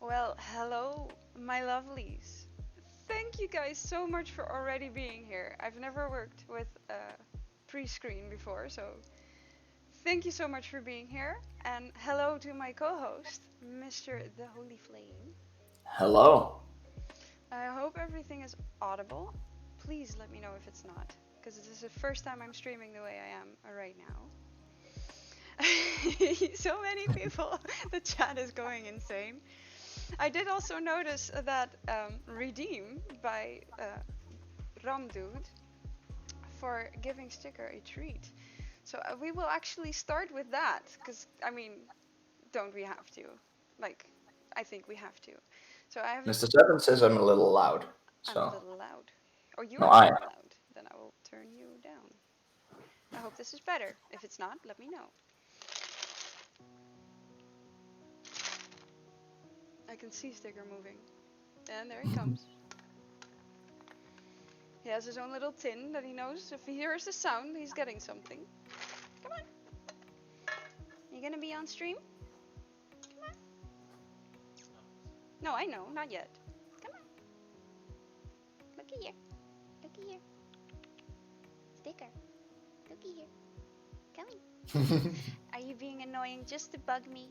Well, hello, my lovelies. Thank you guys so much for already being here. I've never worked with a pre-screen before, so thank you so much for being here. And hello to my co-host, Mr. The Holy Flame. Hello. I hope everything is audible. Please let me know if it's not, because this is the first time I'm streaming the way I am right now. So many people, the chat is going insane. I did also notice that Redeem by Ramdude for giving Sticker a treat. So we will actually start with that, because, I mean, don't we have to? Like, I think we have to. So I have a. Mr. Seven says I'm a little loud. I'm a So, little loud. Or you no, are I am. very loud. Then I will turn you down. I hope this is better. If it's not, let me know. I can see Sticker moving. And there he comes. He has his own little tin that he knows if he hears the sound, he's getting something. Come on. You gonna be on stream? Come on. No, I know, not yet. Come on. Looky here. Looky here. Sticker. Looky here. Come on. Are you being annoying just to bug me?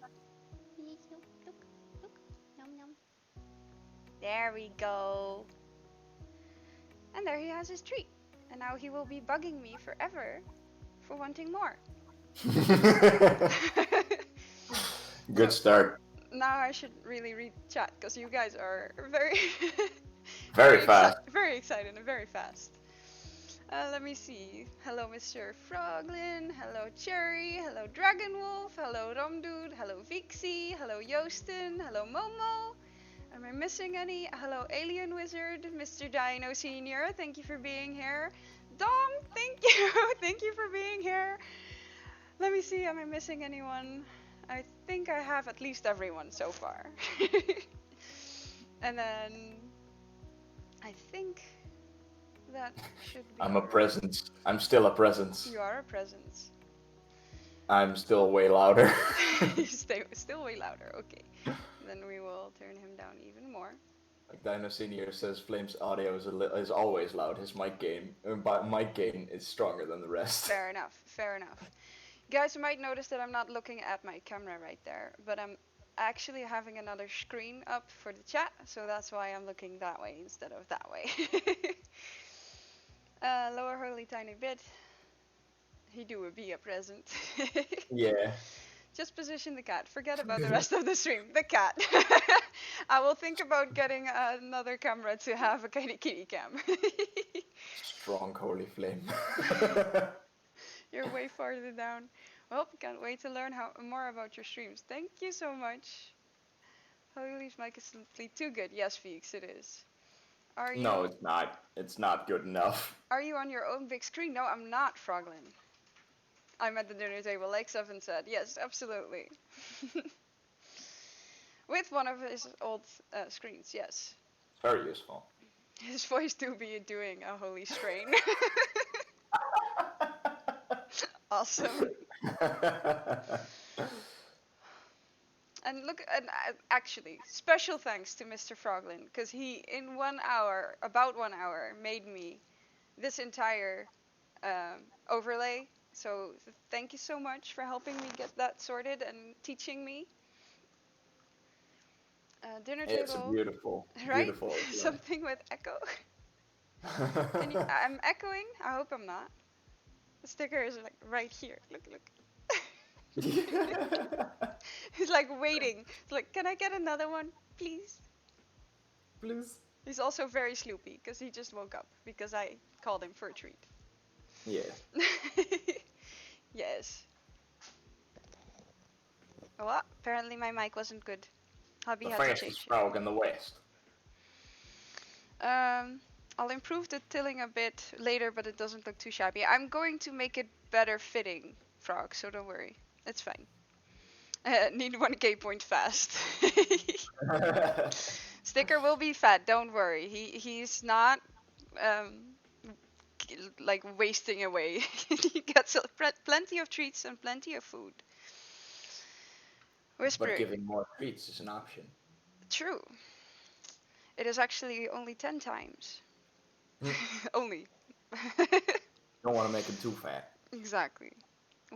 Look, look. Nom nom. There we go. And there he has his treat. And now he will be bugging me forever for wanting more. Good So start. now I should really read chat because you guys are very, Very fast. very excited and very fast. Let me see. Hello, Mr. Froglin. Hello, Cherry. Hello, Dragon Wolf. Hello, Romdude. Hello, Vixie. Hello, Joosten. Hello, Momo. Am I missing any? Hello, Alien Wizard. Mr. Dino Senior. Thank you for being here. Dom, thank you. Thank you for being here. Let me see. Am I missing anyone? I think I have at least everyone so far. And then I think that should be I'm a alright. presence. I'm still a presence. You are a presence. I'm still way louder. You stay still way louder. Okay. Then we will turn him down even more. Like Dino Senior says, Flame's audio is always loud. His mic gain is stronger than the rest. Fair enough. Fair enough. Guys, you might notice that I'm not looking at my camera right there, but I'm actually having another screen up for the chat, so that's why I'm looking that way instead of that way. Lower Hurley tiny bit. He do be a present. Yeah. Just position the cat. Forget about the rest of the stream. The cat. I will think about getting another camera to have a kitty cam. Strong holy flame. You're way farther down. Well, can't wait to learn more about your streams. Thank you so much. Holy's mic is simply too good. Yes, Feeks, it is. Are No, you it's not. It's not good enough. are you on your own big screen? No, I'm not, Froglin. I'm at the dinner table, like Seven said. Yes, absolutely. With one of his old screens, yes. It's very useful. His voice do be doing a holy strain. Awesome. And look, and actually, special thanks to Mr. Froglin, because he, in 1 hour, about 1 hour, made me this entire overlay. So thank you so much for helping me get that sorted and teaching me. Dinner It's a table, beautiful, right? beautiful overlay. Something with echo. Can you? I'm echoing. I hope I'm not. The sticker is like right here. Look, look. He's like waiting. He's like, can I get another one, please? Please. He's also very sloopy because he just woke up because I called him for a treat. Yeah. Yes. Well, apparently my mic wasn't good. Hubby The had to fastest change it. frog in the West. I'll improve the tilling a bit later, but it doesn't look too shabby. I'm going to make it better fitting, Frog, so don't worry. It's fine. Need 1k point fast. Sticker will be fat, don't worry. He's not um, like wasting away. He gets plenty of treats and plenty of food. But Whisper, giving more treats is an option. True. It is actually only 10 times. Hmm. Only. Don't want to make him too fat. Exactly.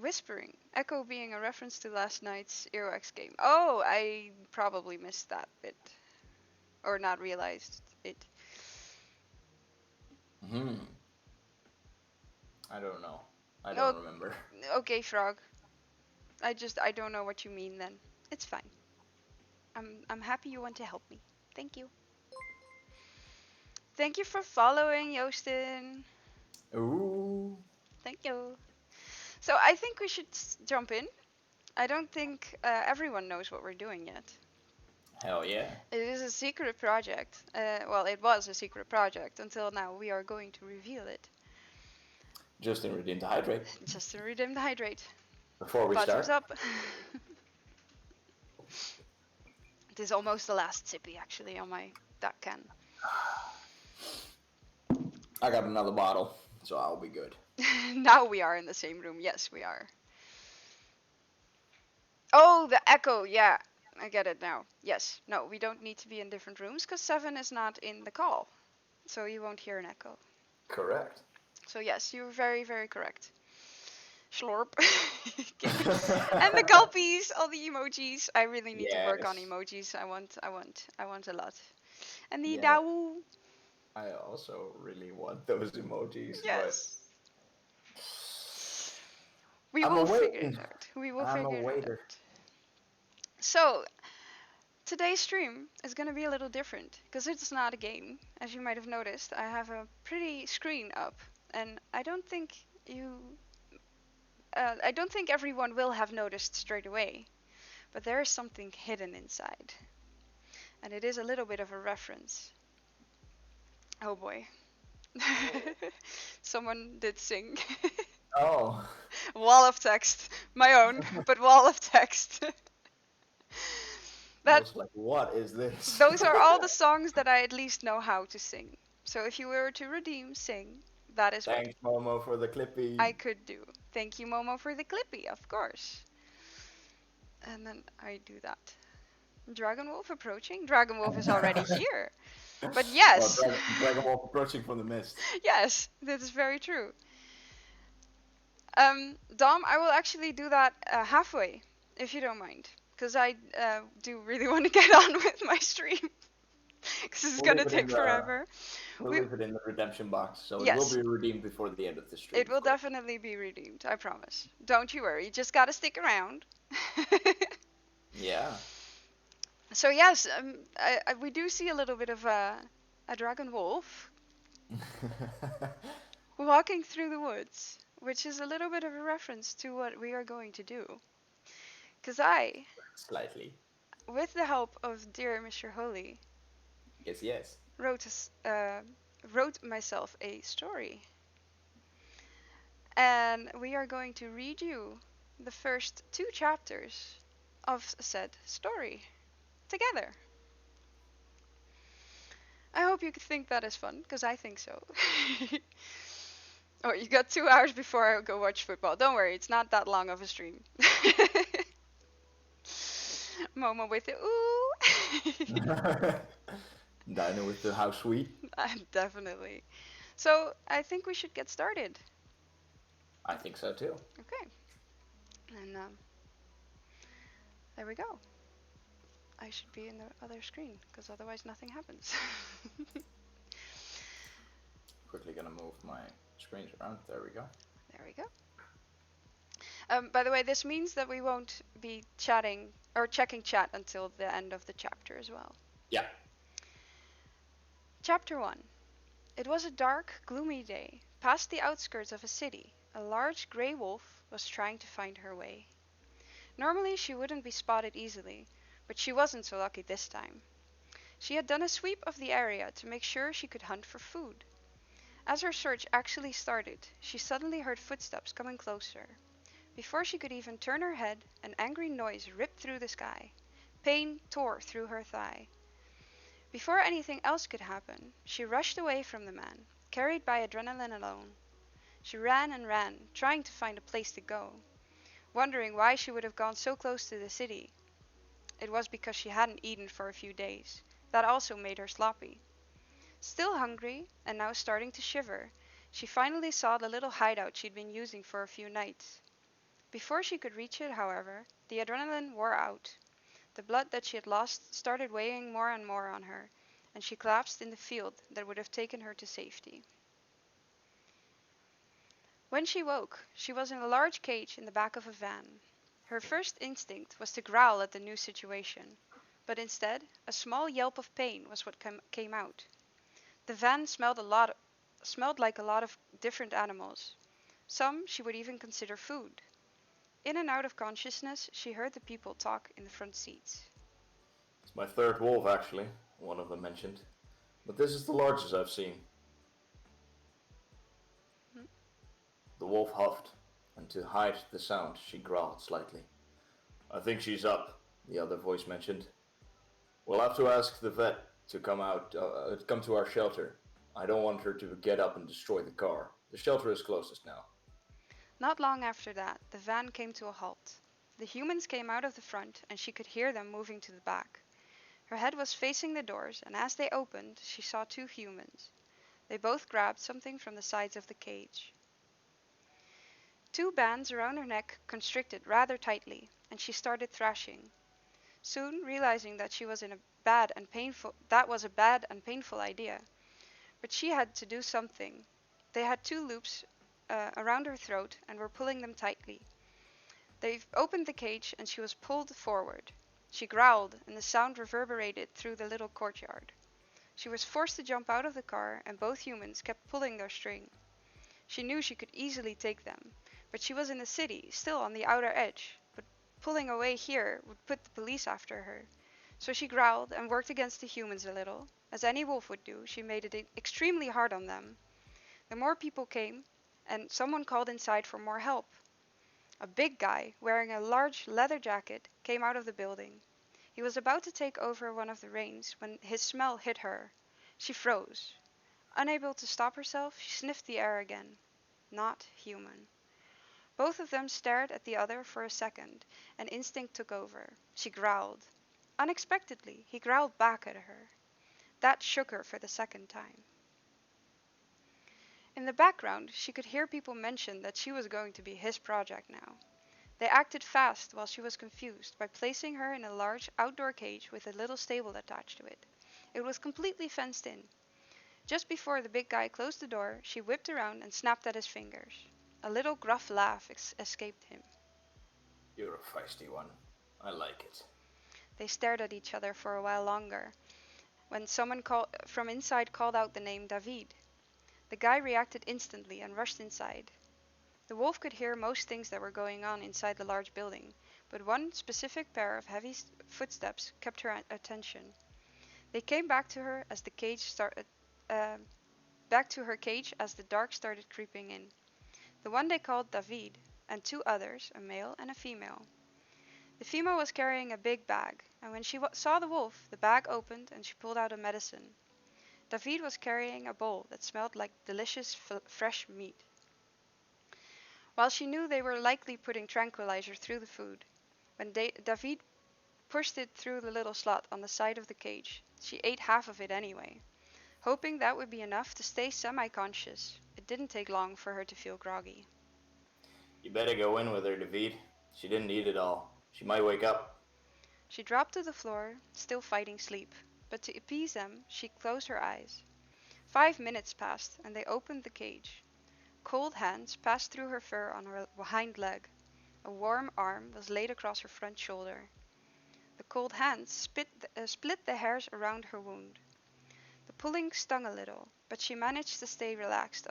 Whispering. Echo being a reference to last night's Earwax game. Oh, I probably missed that bit. Or not realized it. Hmm. I don't know. I No, don't remember. okay, Frog. I don't know what you mean then. It's fine. I'm happy you want to help me. Thank you. Thank you for following, Joosten. Ooh. Thank you. So I think we should jump in. I don't think everyone knows what we're doing yet. Hell yeah. It is a secret project. Well, it was a secret project until now. We are going to reveal it. Just in Redeem to Hydrate. Just to redeem the hydrate. Before we Bottoms start, up. It is almost the last sippy actually on my duck can. I got another bottle, so I'll be good. Now we are in the same room. Yes, we are. Oh, the echo. Yeah, I get it now. Yes. No, we don't need to be in different rooms because 7 is not in the call. So you won't hear an echo. Correct. So yes, you're very, very correct. Slorp. And the gulpies, all the emojis. I really need to work on Yes. emojis. I want a lot. And the Yeah. dao. I also really want those emojis, Yes. but We I'm will a figure waiter. it out. We will I'm a figure it waiter. out. So, today's stream is going to be a little different because it's not a game. As you might have noticed, I have a pretty screen up, and I don't think everyone will have noticed straight away. But there is something hidden inside, and it is a little bit of a reference. Oh boy. Someone did sing. Oh. Wall of text. My own, but wall of text. I That was like, what is this? those are all the songs that I at least know how to sing. So if you were to redeem sing, that is what Thanks, Momo, for the clippy. I could do. Thank you, Momo, for the clippy, of course. And then I do that. Dragon Wolf approaching? Dragon Wolf is already here. But yes. Well, Dragon Wolf approaching from the mist. Yes, that is very true. Dom, I will actually do that halfway, if you don't mind. Because I do really want to get on with my stream. Because it's We'll going to leave it take in the- forever. We'll leave it in the redemption box, so it Yes. will be redeemed before the end of the stream. It will definitely be redeemed, I promise. Don't you worry, you just gotta stick around. Yeah. So yes, we do see a little bit of a dragon wolf walking through the woods, which is a little bit of a reference to what we are going to do. Because I, Slightly. with the help of dear Mr. Holy, Yes. wrote myself a story. And we are going to read you the first 2 chapters of said story together. I hope you think that is fun, because I think so. Oh, you got 2 hours before I go watch football. Don't worry, it's not that long of a stream. Momo with the ooh. Dino with the how sweet. Definitely. So, I think we should get started. I think so too. Okay. And there we go. I should be in the other screen, because otherwise nothing happens. Quickly gonna move my screens around. There we go. There we go. By the way, this means that we won't be chatting or checking chat until the end of the chapter as well. Yeah. Chapter 1. It was a dark, gloomy day. Past the outskirts of a city, a large grey wolf was trying to find her way. Normally she wouldn't be spotted easily, but she wasn't so lucky this time. She had done a sweep of the area to make sure she could hunt for food. As her search actually started, she suddenly heard footsteps coming closer. Before she could even turn her head, an angry noise ripped through the sky. Pain tore through her thigh. Before anything else could happen, she rushed away from the man, carried by adrenaline alone. She ran and ran, trying to find a place to go, wondering why she would have gone so close to the city. It was because she hadn't eaten for a few days. That also made her sloppy. Still hungry, and now starting to shiver, she finally saw the little hideout she'd been using for a few nights. Before she could reach it, however, the adrenaline wore out. The blood that she had lost started weighing more and more on her, and she collapsed in the field that would have taken her to safety. When she woke, she was in a large cage in the back of a van. Her first instinct was to growl at the new situation, but instead, a small yelp of pain was what came out. The van smelled like a lot of different animals. Some she would even consider food. In and out of consciousness, she heard the people talk in the front seats. It's my third wolf, actually, one of them mentioned. But this is the largest I've seen. Hmm? The wolf huffed, and to hide the sound, she growled slightly. I think she's up, the other voice mentioned. We'll have to ask the vet to come to our shelter. I don't want her to get up and destroy the car. The shelter is closest now. Not long after that, the van came to a halt. The humans came out of the front, and she could hear them moving to the back. Her head was facing the doors, and as they opened, she saw two humans. They both grabbed something from the sides of the cage. Two bands around her neck constricted rather tightly, and she started thrashing. Soon realizing that she was in a bad and painful that was a bad and painful idea, but she had to do something. They had two loops around her throat and were pulling them tightly. They opened the cage and she was pulled forward. She growled and the sound reverberated through the little courtyard. She was forced to jump out of the car and both humans kept pulling their string. She knew she could easily take them, but she was in the city, still on the outer edge. But pulling away here would put the police after her. So she growled and worked against the humans a little. As any wolf would do, she made it extremely hard on them. The more people came, and someone called inside for more help. A big guy, wearing a large leather jacket, came out of the building. He was about to take over one of the reins when his smell hit her. She froze. Unable to stop herself, she sniffed the air again. Not human. Both of them stared at the other for a second, and instinct took over. She growled. Unexpectedly, he growled back at her. That shook her for the second time. In the background, she could hear people mention that she was going to be his project now. They acted fast while she was confused by placing her in a large outdoor cage with a little stable attached to it. It was completely fenced in. Just before the big guy closed the door, she whipped around and snapped at his fingers. A little gruff laugh escaped him. You're a feisty one. I like it. They stared at each other for a while longer, when someone from inside called out the name David. The guy reacted instantly and rushed inside. The wolf could hear most things that were going on inside the large building, but one specific pair of heavy footsteps kept her attention. They came back to her as the cage started, back to her cage as the dark started creeping in. The one they called David, and two others, a male and a female. The female was carrying a big bag, and when she saw the wolf, the bag opened and she pulled out a medicine. David was carrying a bowl that smelled like delicious fresh meat. While she knew they were likely putting tranquilizer through the food, when David pushed it through the little slot on the side of the cage, she ate half of it anyway, hoping that would be enough to stay semi-conscious. It didn't take long for her to feel groggy. You better go in with her, David. She didn't eat it all. She might wake up. She dropped to the floor, still fighting sleep, but to appease them, she closed her eyes. 5 minutes passed, and they opened the cage. Cold hands passed through her fur on her hind leg. A warm arm was laid across her front shoulder. The cold hands split the hairs around her wound. The pulling stung a little, but she managed to stay relaxed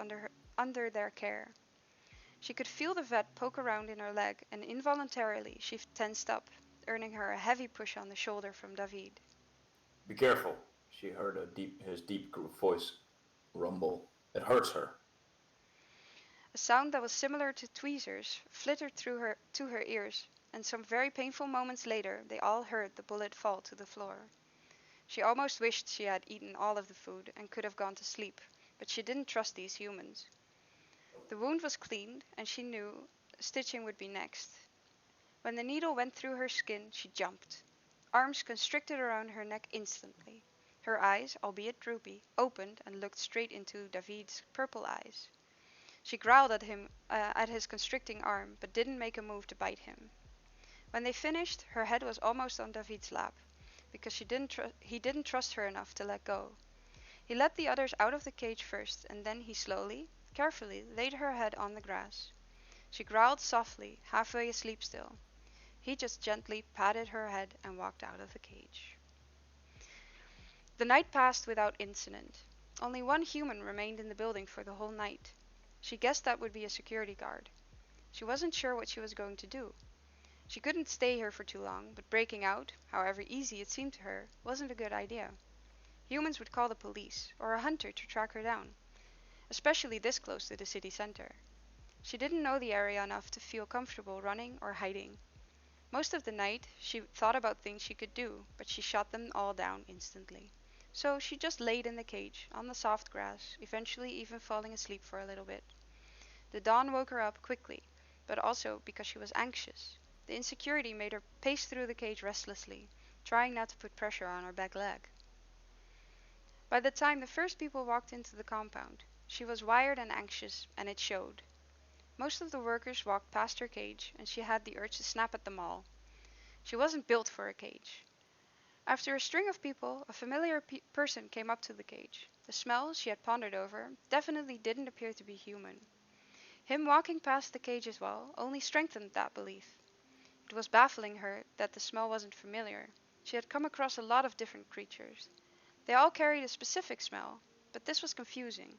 under their care. She could feel the vet poke around in her leg, and involuntarily she tensed up, earning her a heavy push on the shoulder from David. Be careful, she heard his deep voice rumble. It hurts her. A sound that was similar to tweezers flittered to her ears, and some very painful moments later they all heard the bullet fall to the floor. She almost wished she had eaten all of the food and could have gone to sleep, but she didn't trust these humans. The wound was cleaned, and she knew stitching would be next. When the needle went through her skin, she jumped. arms constricted around her neck instantly. Her eyes, albeit droopy, opened and looked straight into David's purple eyes. She growled at him, at his constricting arm, but didn't make a move to bite him. When they finished, her head was almost on David's lap, because he didn't trust her enough to let go. He let the others out of the cage first, and then he slowly, carefully laid her head on the grass. She growled softly, halfway asleep still. He just gently patted her head and walked out of the cage. The night passed without incident. Only one human remained in the building for the whole night. She guessed that would be a security guard. She wasn't sure what she was going to do. She couldn't stay here for too long, but breaking out, however easy it seemed to her, wasn't a good idea. Humans would call the police, or a hunter to track her down, especially this close to the city center. She didn't know the area enough to feel comfortable running or hiding. Most of the night, she thought about things she could do, but she shot them all down instantly. So she just laid in the cage, on the soft grass, eventually even falling asleep for a little bit. The dawn woke her up quickly, but also because she was anxious. The insecurity made her pace through the cage restlessly, trying not to put pressure on her back leg. By the time the first people walked into the compound, she was wired and anxious, and it showed. Most of the workers walked past her cage, and she had the urge to snap at them all. She wasn't built for a cage. After a string of people, a familiar person came up to the cage. The smell she had pondered over definitely didn't appear to be human. Him walking past the cage as well only strengthened that belief. It was baffling her that the smell wasn't familiar. She had come across a lot of different creatures. They all carried a specific smell, but this was confusing.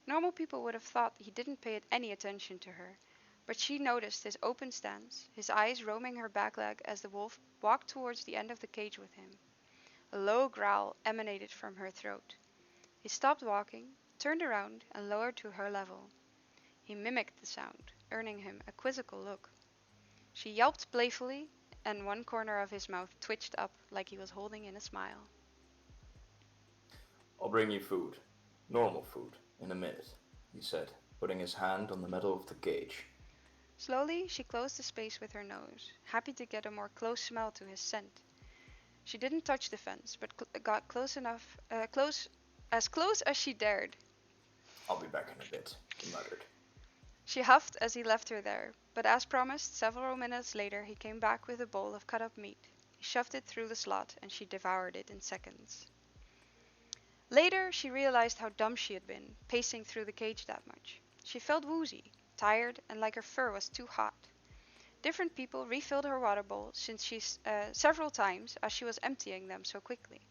Normal people would have thought he didn't pay any attention to her, but she noticed his open stance, his eyes roaming her back leg as the wolf walked towards the end of the cage with him. A low growl emanated from her throat. He stopped walking, turned around, and lowered to her level. He mimicked the sound, earning him a quizzical look. She yelped playfully, and one corner of his mouth twitched up like he was holding in a smile. I'll bring you food. Normal food, in a minute, he said, putting his hand on the metal of the cage. Slowly, she closed the space with her nose, happy to get a more close smell to his scent. She didn't touch the fence, but got as close as she dared. I'll be back in a bit, he muttered. She huffed as he left her there, but as promised, several minutes later he came back with a bowl of cut up meat. He shoved it through the slot, and she devoured it in seconds. Later, she realized how dumb she had been, pacing through the cage that much. She felt woozy, tired, and like her fur was too hot. Different people refilled her water bowl several times as she was emptying them so quickly.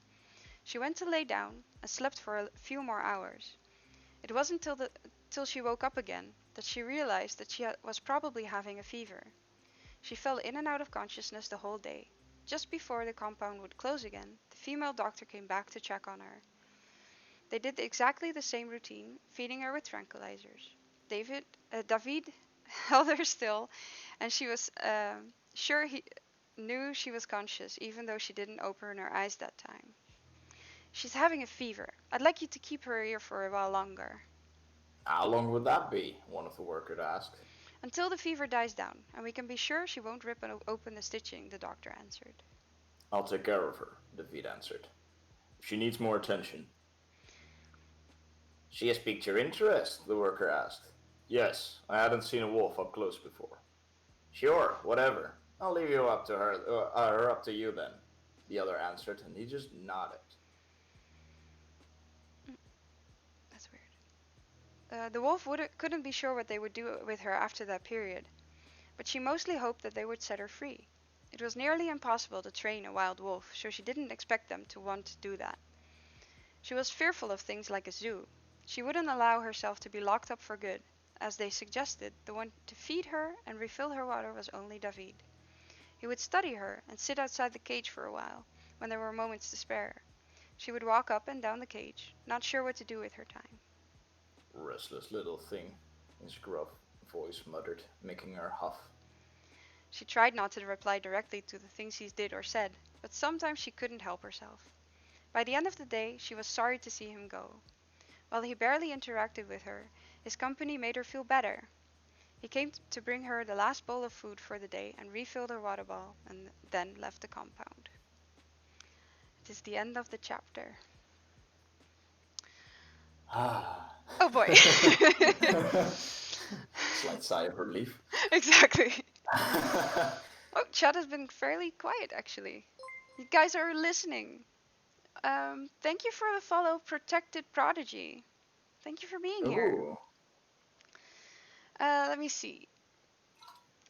She went to lay down and slept for a few more hours. It wasn't till she woke up again that she realized that she was probably having a fever. She fell in and out of consciousness the whole day. Just before the compound would close again, the female doctor came back to check on her. They did exactly the same routine, feeding her with tranquilizers. David held her still, and she was sure he knew she was conscious, even though she didn't open her eyes that time. She's having a fever. I'd like you to keep her here for a while longer. How long would that be? One of the workers asked. Until the fever dies down, and we can be sure she won't rip open the stitching, the doctor answered. I'll take care of her, David answered. If she needs more attention. She has piqued your interest, the worker asked. Yes, I hadn't seen a wolf up close before. Sure, whatever. I'll leave you up to her up to you then, the other answered, and he just nodded. That's weird. The wolf couldn't be sure what they would do with her after that period, but she mostly hoped that they would set her free. It was nearly impossible to train a wild wolf, so she didn't expect them to want to do that. She was fearful of things like a zoo. She wouldn't allow herself to be locked up for good. As they suggested, the one to feed her and refill her water was only David. He would study her and sit outside the cage for a while, when there were moments to spare. She would walk up and down the cage, not sure what to do with her time. Restless little thing, his gruff voice muttered, making her huff. She tried not to reply directly to the things he did or said, but sometimes she couldn't help herself. By the end of the day, she was sorry to see him go. While he barely interacted with her, his company made her feel better. He came to bring her the last bowl of food for the day and refilled her water bowl, and then left the compound. It is the end of the chapter. Ah. Oh boy. Slight sigh of relief. Exactly. Oh, chat has been fairly quiet actually. You guys are listening. Thank you for the follow, Protected Prodigy. Thank you for being here. Ooh. Let me see.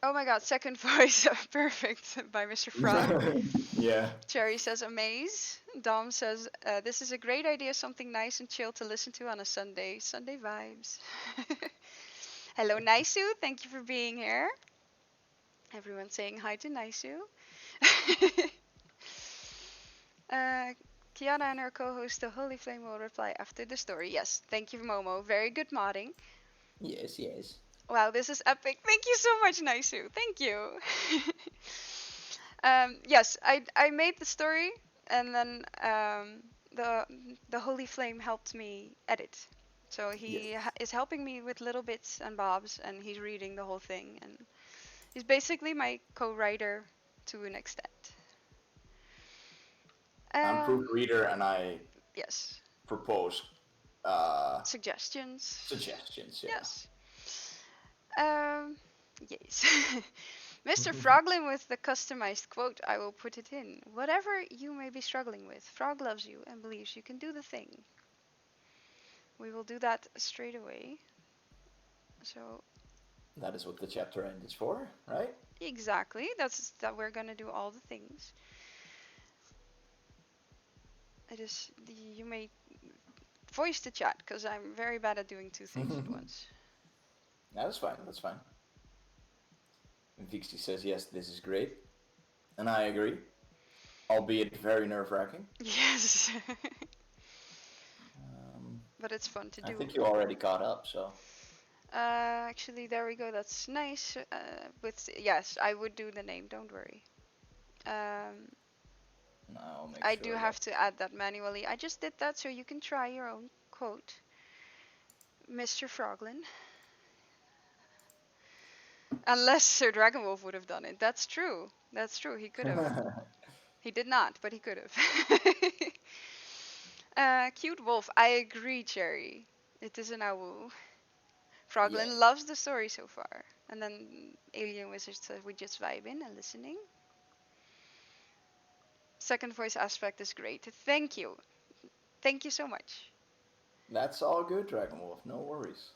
Oh my god, second voice. Perfect by Mr. Frog. Yeah. Cherry says amaze. Dom says this is a great idea, something nice and chill to listen to on a Sunday. Sunday vibes. Hello Naisu, thank you for being here. Everyone saying hi to Naisu. Kiana and her co-host the Holy Flame will reply after the story. Yes, thank you Momo. Very good modding. Yes, yes. Wow, this is epic. Thank you so much, Naisu. Thank you. Yes, I made the story, and then the the Holy Flame helped me edit. So he Yes. is helping me with little bits and bobs, and he's reading the whole thing, and he's basically my co-writer to an extent. I'm proofreader, and I Yes. propose Suggestions. suggestions. Yeah. Yes. Yes. Mr. Froglin with the customized quote, I will put it in. Whatever you may be struggling with, Frog loves you and believes you can do the thing. We will do that straight away. So That is what the chapter end is for, right? exactly, that's that we're gonna do all the things. It is you may voice the chat because I'm very bad at doing two things at once. That's fine. That's fine. And Vixie says yes, this is great, and I agree, albeit very nerve-wracking. Yes. But it's fun to do. I think you already caught up, so. Actually, there we go. That's nice. With yes, I would do the name. Don't worry. No, I'll make I sure do have to add that manually. I just did that so you can try your own quote, Mr. Froglin. Unless Sir Dragonwolf would have done it. That's true. That's true. He could have. He did not, but he could have. Cute wolf. I agree, Cherry. It is an owl. Froglin loves the story so far. And then Alien Wizard says we just vibing and listening. Second voice aspect is great. Thank you. Thank you so much. That's all good, Dragonwolf. No worries.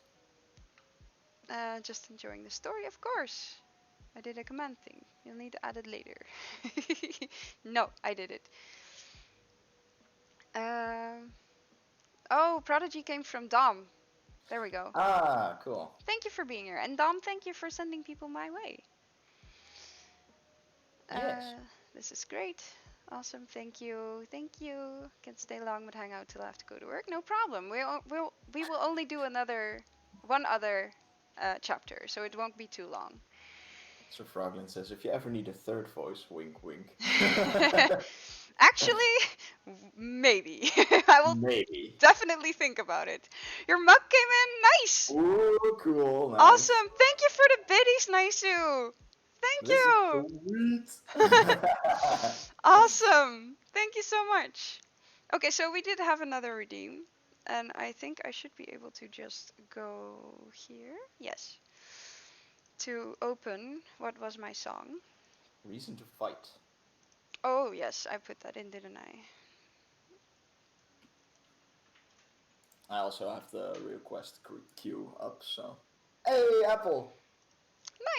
Just enjoying the story, of course. I did a command thing. You'll need to add it later. No, I did it. Oh, Prodigy came from Dom. There we go. Ah, cool. Thank you for being here. And Dom, thank you for sending people my way. Yes. This is great. Awesome. Thank you. Thank you. Can stay long but hang out till I have to go to work. No problem. We will only do one other chapter, so it won't be too long. Sir Froglin says, if you ever need a third voice, wink, wink. Actually, maybe. I will definitely think about it. Your mug came in nice. Ooh, cool. Nice. Awesome. Thank you for the biddies, Naisu. Thank you. Awesome. Thank you so much. Okay, so we did have another redeem. And I think I should be able to just go here. Yes. To open what was my song. Reason to fight. Oh, yes, I put that in, didn't I? I also have the request queue up, so. Hey, Apple!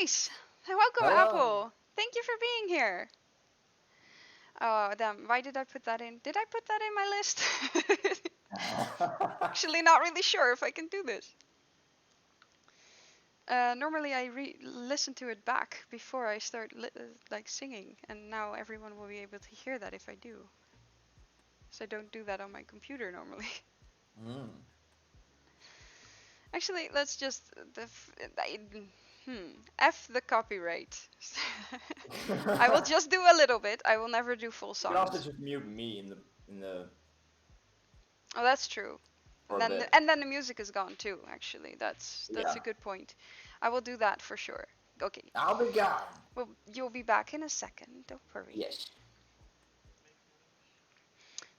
Nice! Welcome, Hello. Apple! Thank you for being here! Oh, damn, why did I put that in? Did I put that in my list? Actually, not really sure if I can do this. Normally I listen to it back before I start like singing, and now everyone will be able to hear that if I do. So I don't do that on my computer normally. Actually, let's just F the copyright. I will just do a little bit. I will never do full songs. You can also just mute me in the. Oh, that's true. And then the music is gone too. Actually, that's a good point. I will do that for sure. Okay. I'll be gone. Well, you'll be back in a second. Don't worry. Yes.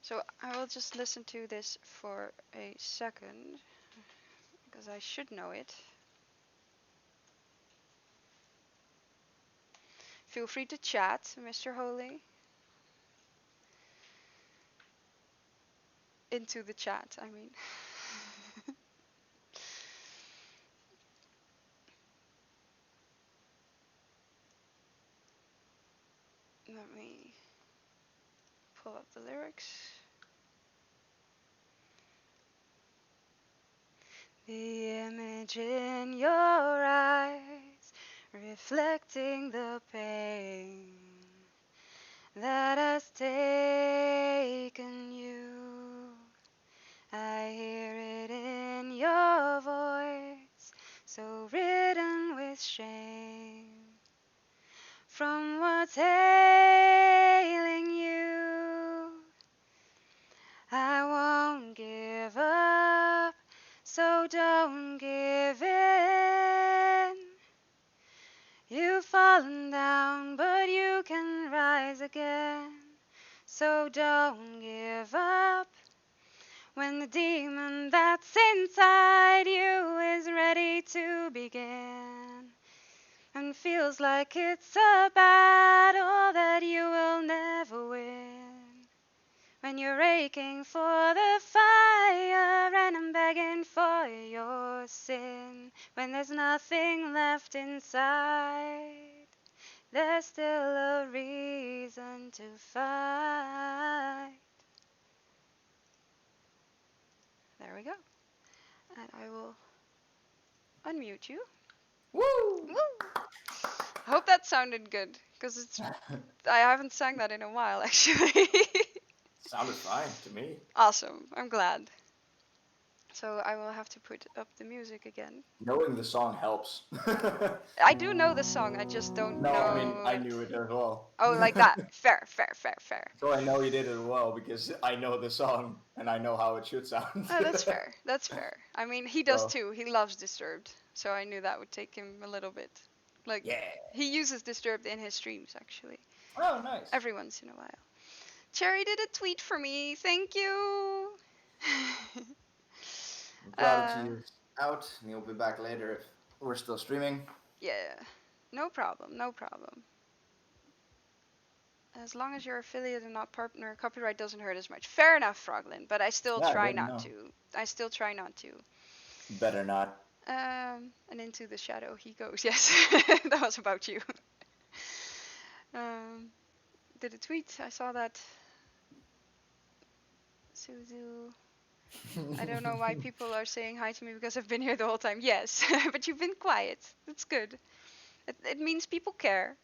So I will just listen to this for a second, because I should know it. Feel free to chat, Mr. Holy. Into the chat, I mean. Let me pull up the lyrics. The image in your eyes, reflecting the pain that has taken you. I hear it in your voice, so ridden with shame from what's ailing you. I won't give up, so don't give in. You've fallen down, but you can rise again. So don't give up when the demon that's inside you is ready to begin and feels like it's a battle that you will never win. When you're aching for the fire and I'm begging for your sin, when there's nothing left inside, there's still a reason to fight. There we go. And I will unmute you. Woo! Woo! I hope that sounded good, because it's I haven't sang that in a while actually. Sounded fine to me. Awesome. I'm glad. So I will have to put up the music again. Knowing the song helps. I do know the song, I just don't No, I mean, know I it. knew it as well. Oh, like that. Fair, fair, fair, fair. So I know you did it well because I know the song and I know how it should sound. Oh, that's fair. That's fair. I mean, he does So, too. He loves Disturbed. So I knew that would take him a little bit. Like, yeah. he uses Disturbed in his streams, actually. Oh, nice. Every once in a while. Cherry did a tweet for me. Thank you. I'm glad that he's out and he'll be back later if we're still streaming. Yeah. No problem. No problem. As long as you're affiliate and not partner, copyright doesn't hurt as much. Fair enough, Froglin, but I still Yeah, I try didn't not know. to. I still try not to. Better not. And into the shadow he goes. Yes, that was about you. Did a tweet. I saw that. Suzu. I don't know why people are saying hi to me because I've been here the whole time. Yes, but you've been quiet. That's good. It means people care.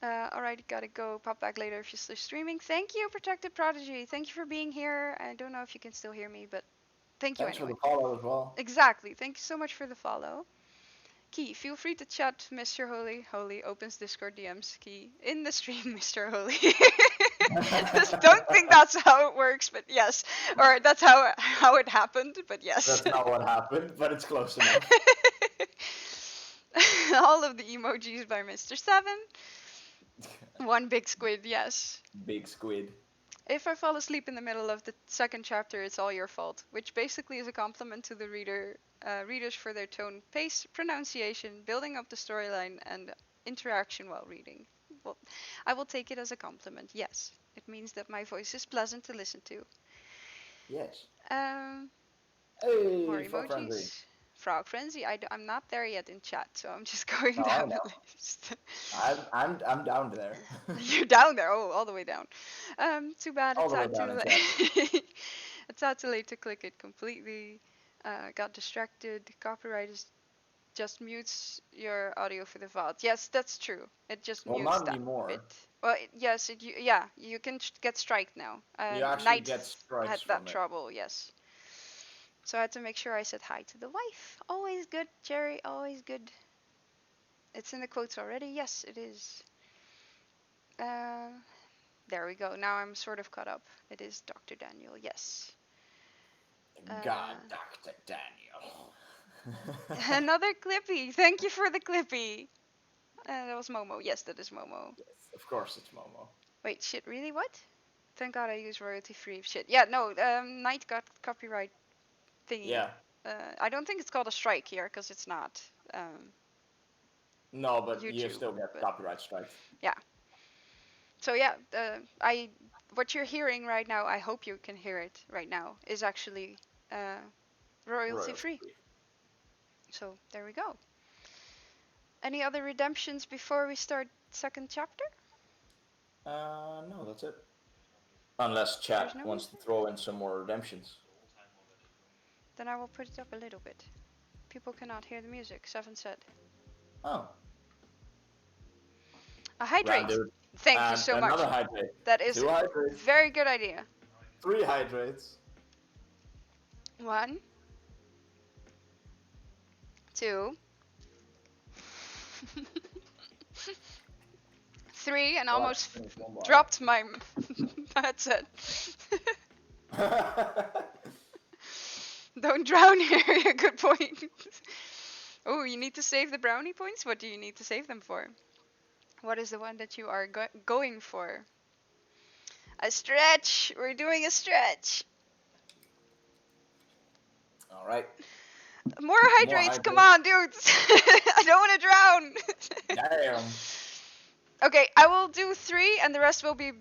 Alright, gotta go. Pop back later if you're still streaming. Thank you, Protected Prodigy. Thank you for being here. I don't know if you can still hear me, but thank you Thanks anyway. for the follow as well. Exactly. Thank you so much for the follow. Key, feel free to chat, Mr. Holy. Holy opens Discord DMs. Key, in the stream, Mr. Holy. Just don't think that's how it works, but yes. Or that's how it happened, but yes. That's not what happened, but it's close enough. All of the emojis by Mr. Seven. One big squid, yes. Big squid. If I fall asleep in the middle of the second chapter, it's all your fault, which basically is a compliment to the readers for their tone, pace, pronunciation, building up the storyline, and interaction while reading. Well, I will take it as a compliment, yes. It means that my voice is pleasant to listen to. Yes. More Hey, Frog Frenzy. emojis. Frog Frenzy. I'm not there yet in chat, so I'm just going No, I down the know. list. I'm down there. You're down there. Oh, all the way down. Too bad All it's the way out down too in late. It's out too late to click it completely. Got distracted. Copyright is just mutes your audio for the VOD. Yes, that's true. It just Well, mutes not that anymore. bit. Well, yes, yeah, you can get striked now. You actually Knight get strikes had from that it. trouble, yes. So I had to make sure I said hi to the wife. Always good, Jerry, always good. It's in the quotes already. Yes, it is. There we go. Now I'm sort of caught up. It is Dr. Daniel, yes. God, Dr. Daniel. Another Clippy. Thank you for the Clippy. That was Momo. Yes, that is Momo. Yes, of course it's Momo. Wait, shit, really? What? Thank God I use royalty-free shit. Yeah, no, Knight got copyright thingy. Yeah. I don't think it's called a strike here, because it's not. No, but you YouTube, still get but- copyright strikes. Yeah. So yeah, what you're hearing right now, I hope you can hear it right now, is actually royalty-free. So there we go. Any other redemptions before we start second chapter? No, that's it. Unless chat There's no wants to throw in some more redemptions. Then I will put it up a little bit. People cannot hear the music, Seven said. Oh. A hydrate. Round dude. Thank you And so much. another hydrate. That is 2 a hydrates. very good idea. 3 hydrates. 1, 2, 3, and almost Finish one bar. dropped my headset. Don't drown here. Good point. Oh, you need to save the brownie points? What do you need to save them for? What is the one that you are going for? A stretch. We're doing a stretch. All right. More hydrates. Come on, dudes. I don't want to drown. Damn. Okay, I will do 3 and the rest will be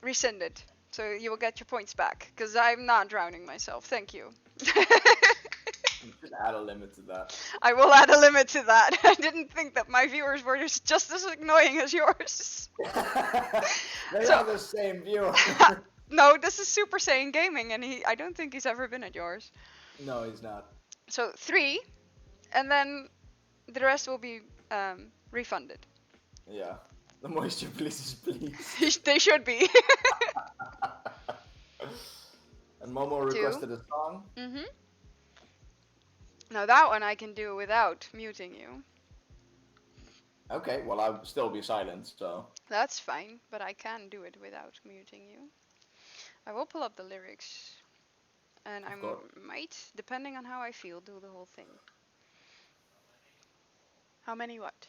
rescinded. So you will get your points back, because I'm not drowning myself. Thank you. You should add a limit to that. I will add a limit to that. I didn't think that my viewers were just as annoying as yours. They So- are the same viewer. No, this is Super Saiyan Gaming, and I don't think he's ever been at yours. No, he's not. So 3, and then the rest will be refunded. Yeah. The moisture pleases, please. They should be. And Momo 2. requested a song. Mhm. Now that one I can do without muting you. Okay, well I'll still be silent, so. That's fine, but I can do it without muting you. I will pull up the lyrics. And I course. might, depending on how I feel, do the whole thing. How many what?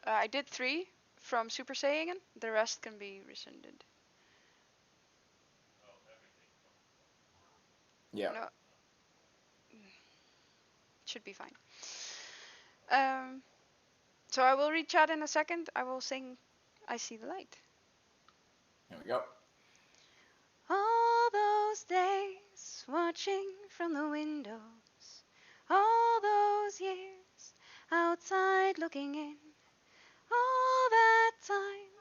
I did 3 from Super Saiyan. The rest can be rescinded. Yeah. No. Should be fine. So I will read chat in a second. I will sing I See the Light. Here we go. All those days watching from the windows, all those years outside looking in, all that time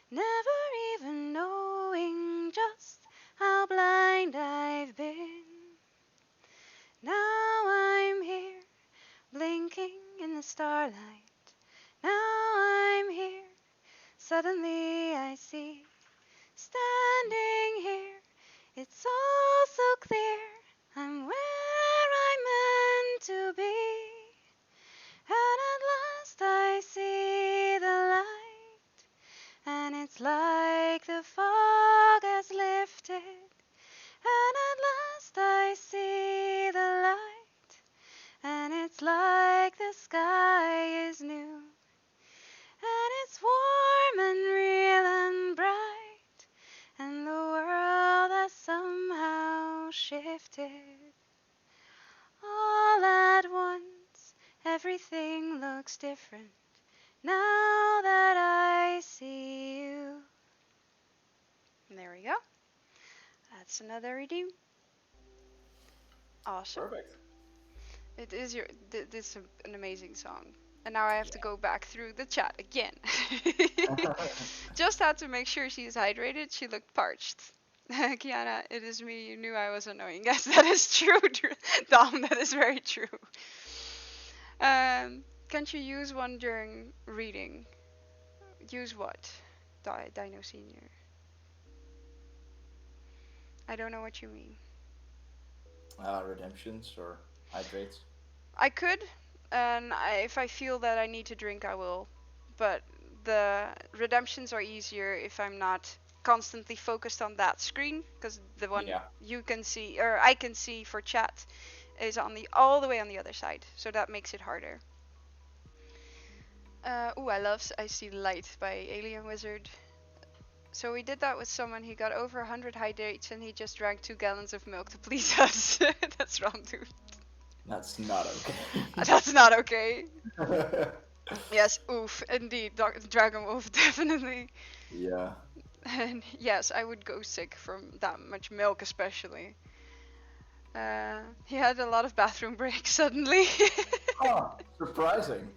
never even knowing just how blind I've been. Now I'm here blinking in the starlight. Now I'm here, suddenly I see. Standing here, it's all so clear. I'm where I'm meant to be. And at last I see the light. And it's like the fog has lifted. And at last I see the light. And it's like the sky is new. And it's warm and real and bright. And the world has somehow shifted. All at once, everything looks different. Now that I see you. And there we go. That's another redeem. Awesome. Perfect. It is this is an amazing song. And now I have to go back through the chat again. Just had to make sure she's hydrated. She looked parched. Kiana, it is me. You knew I was annoying. Yes, that is true, Dom. That is very true. Can't you use one during reading? Use what? Dino Senior. I don't know what you mean. Redemptions or hydrates. I could, and if I feel that I need to drink, I will. But the redemptions are easier if I'm not constantly focused on that screen, because the one you can see, or I can see for chat, is on all the way on the other side. So that makes it harder. I love I See Light by Alien Wizard. So we did that with someone. He got over 100 hydrates and he just drank 2 gallons of milk to please us. That's wrong, dude. That's not okay. That's not okay. Yes, oof, indeed, Dragon Wolf, definitely. Yeah. And yes, I would go sick from that much milk, especially. He had a lot of bathroom breaks suddenly. Oh, surprising.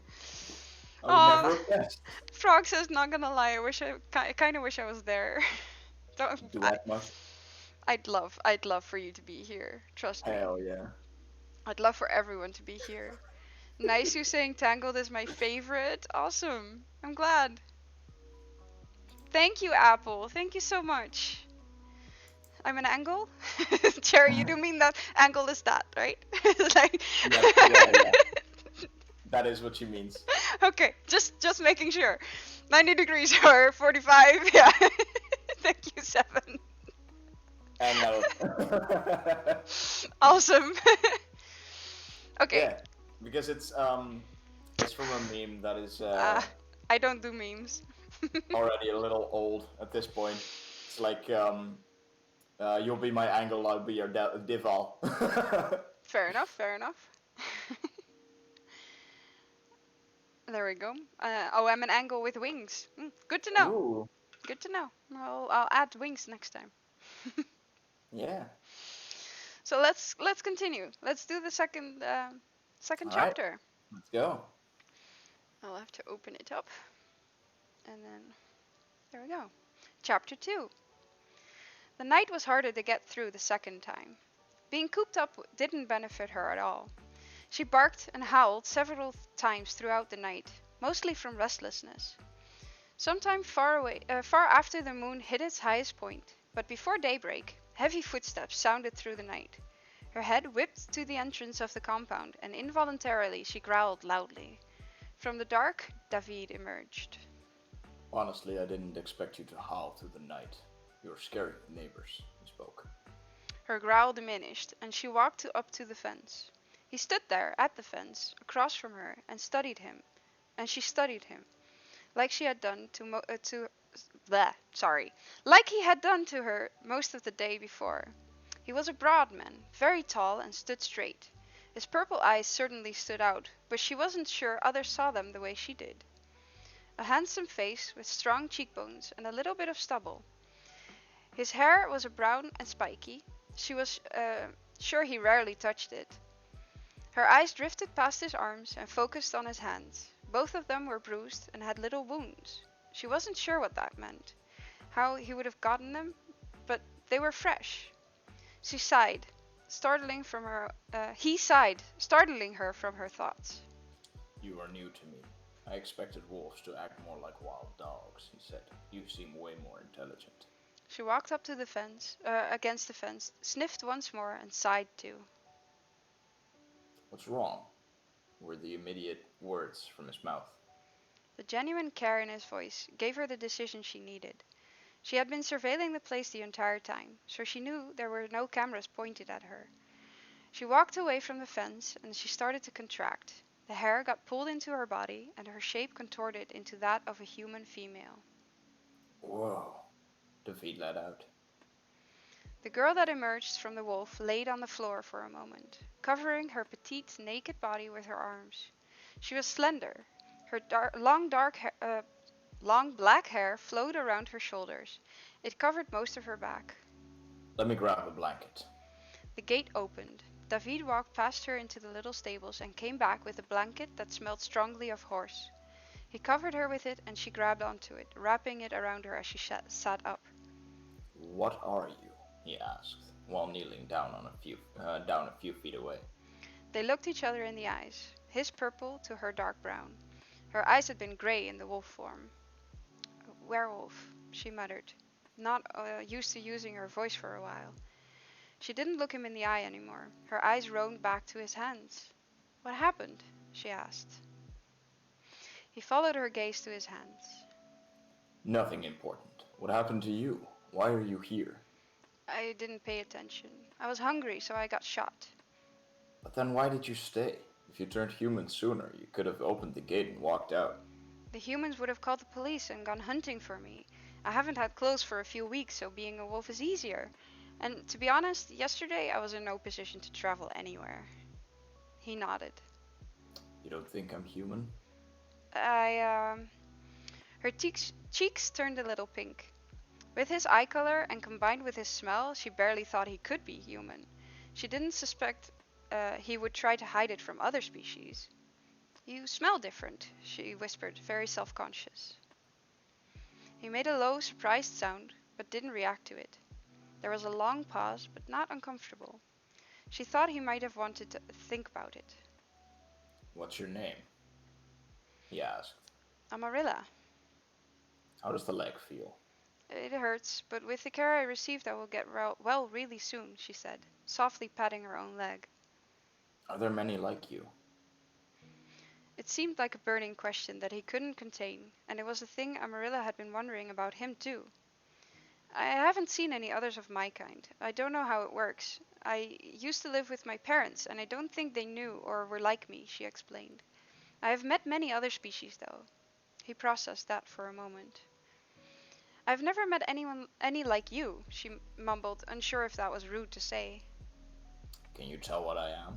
I would Oh, never have guessed. Frog says, not gonna lie, I kind of wish I was there. Don't, Do that much? I'd love for you to be here. Trust me. Hell yeah. I'd love for everyone to be here. Nice you saying Tangled is my favorite. Awesome. I'm glad. Thank you, Apple. Thank you so much. I'm an angle? Cherry, you do mean that angle is that, right? Like... Yeah. That is what she means. Okay, just making sure. 90 degrees or 45, yeah. Thank you, 7. And no. Awesome. Okay. Yeah, because it's from a meme that is I don't do memes. already a little old at this point. It's like you'll be my angle, I'll be your dival. Fair enough, fair enough. There we go. I'm an angle with wings. Good to know. Ooh. Good to know. I'll add wings next time. Yeah. So let's continue. Let's do the second chapter. Right. Let's go. I'll have to open it up. And then there we go. Chapter 2. The night was harder to get through the second time. Being cooped up didn't benefit her at all. She barked and howled several times throughout the night, mostly from restlessness. Sometime far after the moon hit its highest point, but before daybreak, heavy footsteps sounded through the night. Her head whipped to the entrance of the compound, and involuntarily she growled loudly. From the dark, David emerged. Honestly, I didn't expect you to howl through the night. You're scary neighbors, he spoke. Her growl diminished, and she walked up to the fence. He stood there at the fence, across from her, and studied him. And she studied him, like she had done like he had done to her most of the day before. He was a broad man, very tall, and stood straight. His purple eyes certainly stood out, but she wasn't sure others saw them the way she did. A handsome face with strong cheekbones and a little bit of stubble. His hair was brown and spiky. She was sure he rarely touched it. Her eyes drifted past his arms and focused on his hands. Both of them were bruised and had little wounds. She wasn't sure what that meant, how he would have gotten them, but they were fresh. She sighed, he sighed, startling her from her thoughts. You are new to me. I expected wolves to act more like wild dogs, he said. You seem way more intelligent. She walked up to the fence, against the fence, sniffed once more, and sighed too. What's wrong? Were the immediate words from his mouth. The genuine care in his voice gave her the decision she needed. She had been surveilling the place the entire time, so she knew there were no cameras pointed at her. She walked away from the fence, and she started to contract. The hair got pulled into her body, and her shape contorted into that of a human female. Whoa, David let out. The girl that emerged from the wolf laid on the floor for a moment, covering her petite, naked body with her arms. She was slender. Her long black hair flowed around her shoulders. It covered most of her back. Let me grab a blanket. The gate opened. David walked past her into the little stables and came back with a blanket that smelled strongly of horse. He covered her with it and she grabbed onto it, wrapping it around her as she sat up. What are you? He asked, while kneeling down a few feet away. They looked each other in the eyes, his purple to her dark brown. Her eyes had been grey in the wolf form. Werewolf, she muttered, not used to using her voice for a while. She didn't look him in the eye anymore. Her eyes roamed back to his hands. What happened? She asked. He followed her gaze to his hands. Nothing important. What happened to you? Why are you here? I didn't pay attention. I was hungry, so I got shot. But then why did you stay? If you turned human sooner, you could have opened the gate and walked out. The humans would have called the police and gone hunting for me. I haven't had clothes for a few weeks, so being a wolf is easier. And to be honest, yesterday I was in no position to travel anywhere. He nodded. You don't think I'm human? I, Her cheeks turned a little pink. With his eye color and combined with his smell, she barely thought he could be human. She didn't suspect he would try to hide it from other species. You smell different, she whispered, very self-conscious. He made a low, surprised sound, but didn't react to it. There was a long pause, but not uncomfortable. She thought he might have wanted to think about it. What's your name? He asked. Amarilla. How does the leg feel? It hurts, but with the care I received I will get well really soon, she said, softly patting her own leg. Are there many like you? It seemed like a burning question that he couldn't contain, and it was a thing Amarilla had been wondering about him too. I haven't seen any others of my kind. I don't know how it works. I used to live with my parents, and I don't think they knew or were like me, she explained. I have met many other species, though. He processed that for a moment. I've never met any like you, she mumbled, unsure if that was rude to say. Can you tell what I am?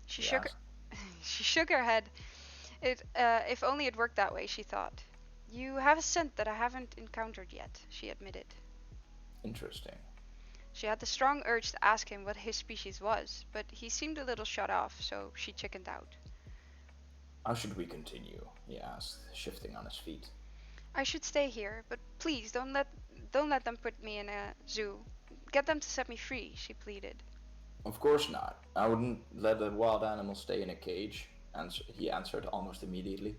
She shook her head. If only it worked that way, she thought. You have a scent that I haven't encountered yet, she admitted. Interesting. She had the strong urge to ask him what his species was, but he seemed a little shut off, so she chickened out. How should we continue? He asked, shifting on his feet. I should stay here, but please don't let them put me in a zoo. Get them to set me free, she pleaded. Of course not. I wouldn't let a wild animal stay in a cage, he answered almost immediately.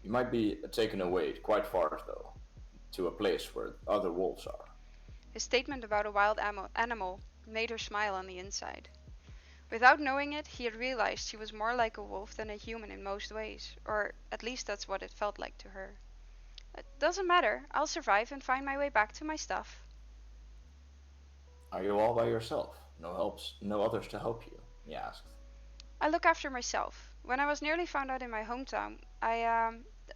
You might be taken away quite far, though, to a place where other wolves are. His statement about a wild animal made her smile on the inside. Without knowing it, he had realized she was more like a wolf than a human in most ways, or at least that's what it felt like to her. It doesn't matter, I'll survive and find my way back to my stuff. Are you all by yourself? No others to help you? He asked. I look after myself. When I was nearly found out in my hometown, I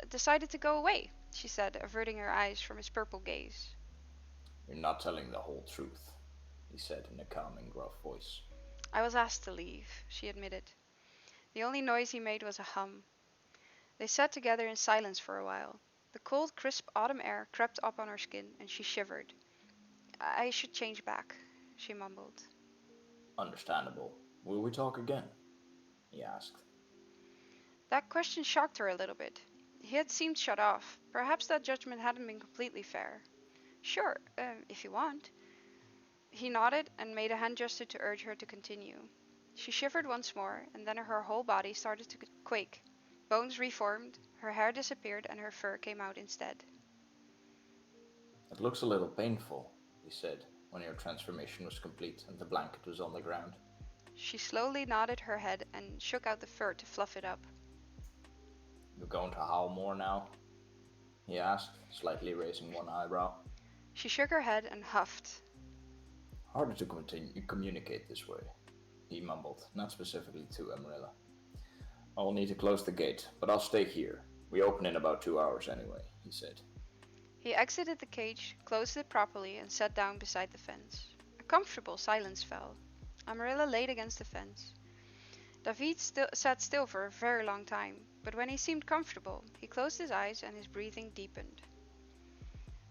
decided to go away, she said, averting her eyes from his purple gaze. You're not telling the whole truth, he said in a calming, gruff voice. I was asked to leave, she admitted. The only noise he made was a hum. They sat together in silence for a while. The cold, crisp autumn air crept up on her skin, and she shivered. I should change back, she mumbled. Understandable. Will we talk again? He asked. That question shocked her a little bit. He had seemed shut off. Perhaps that judgment hadn't been completely fair. Sure, if you want. He nodded and made a hand gesture to urge her to continue. She shivered once more, and then her whole body started to quake. Bones reformed, her hair disappeared, and her fur came out instead. It looks a little painful, he said, when your transformation was complete and the blanket was on the ground. She slowly nodded her head and shook out the fur to fluff it up. You going to howl more now? He asked, slightly raising one eyebrow. She shook her head and huffed. Harder to communicate this way, he mumbled, not specifically to Amarilla. I'll need to close the gate, but I'll stay here. We open in about 2 hours anyway, he said. He exited the cage, closed it properly, and sat down beside the fence. A comfortable silence fell. Amarilla laid against the fence. David sat still for a very long time, but when he seemed comfortable, he closed his eyes and his breathing deepened.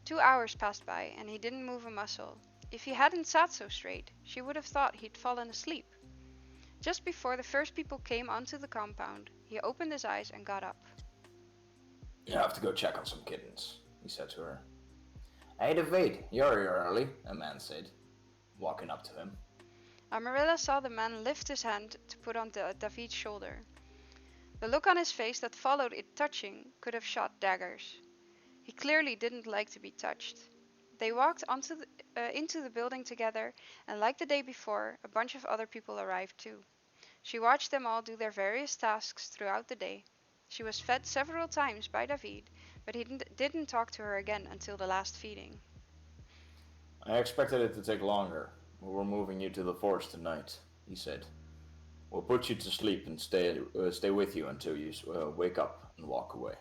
2 hours passed by, and he didn't move a muscle. If he hadn't sat so straight, she would have thought he'd fallen asleep. Just before the first people came onto the compound, he opened his eyes and got up. You have to go check on some kittens, he said to her. Hey, David, you're here early, a man said, walking up to him. Amarilla saw the man lift his hand to put on David's shoulder. The look on his face that followed it touching could have shot daggers. He clearly didn't like to be touched. They walked into the building together, and like the day before, a bunch of other people arrived too. She watched them all do their various tasks throughout the day. She was fed several times by David, but he didn't talk to her again until the last feeding. I expected it to take longer. We're moving you to the forest tonight, he said. We'll put you to sleep and stay with you until you wake up and walk away.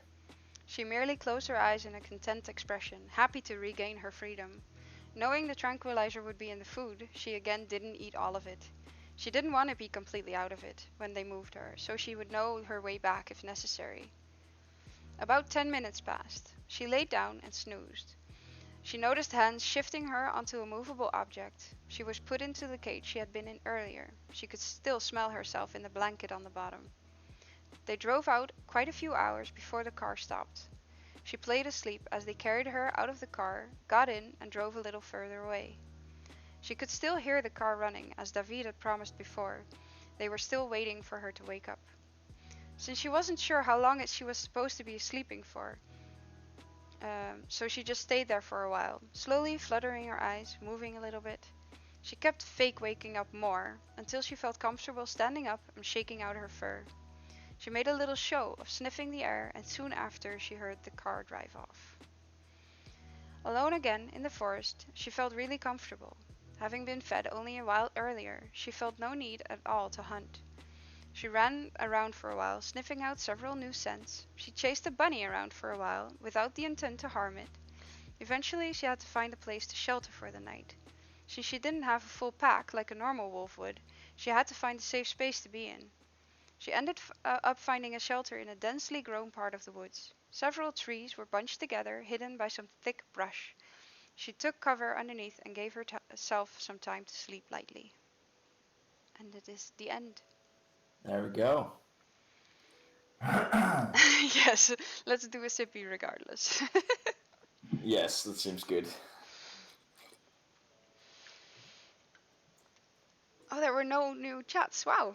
She merely closed her eyes in a content expression, happy to regain her freedom. Knowing the tranquilizer would be in the food, she again didn't eat all of it. She didn't want to be completely out of it when they moved her, so she would know her way back if necessary. About 10 minutes passed. She laid down and snoozed. She noticed hands shifting her onto a movable object. She was put into the cage she had been in earlier. She could still smell herself in the blanket on the bottom. They drove out quite a few hours before the car stopped. She played asleep as they carried her out of the car, got in, and drove a little further away. She could still hear the car running, as David had promised before. They were still waiting for her to wake up. Since she wasn't sure how long she was supposed to be sleeping for, so she just stayed there for a while, slowly fluttering her eyes, moving a little bit. She kept fake waking up more, until she felt comfortable standing up and shaking out her fur. She made a little show of sniffing the air, and soon after she heard the car drive off. Alone again in the forest, she felt really comfortable. Having been fed only a while earlier, she felt no need at all to hunt. She ran around for a while, sniffing out several new scents. She chased a bunny around for a while, without the intent to harm it. Eventually, she had to find a place to shelter for the night. Since she didn't have a full pack like a normal wolf would, she had to find a safe space to be in. She ended up finding a shelter in a densely grown part of the woods. Several trees were bunched together, hidden by some thick brush. She took cover underneath and gave herself some time to sleep lightly. And it is the end. There we go. Yes, let's do a sippy regardless. Yes, that seems good. Oh, there were no new chats. Wow.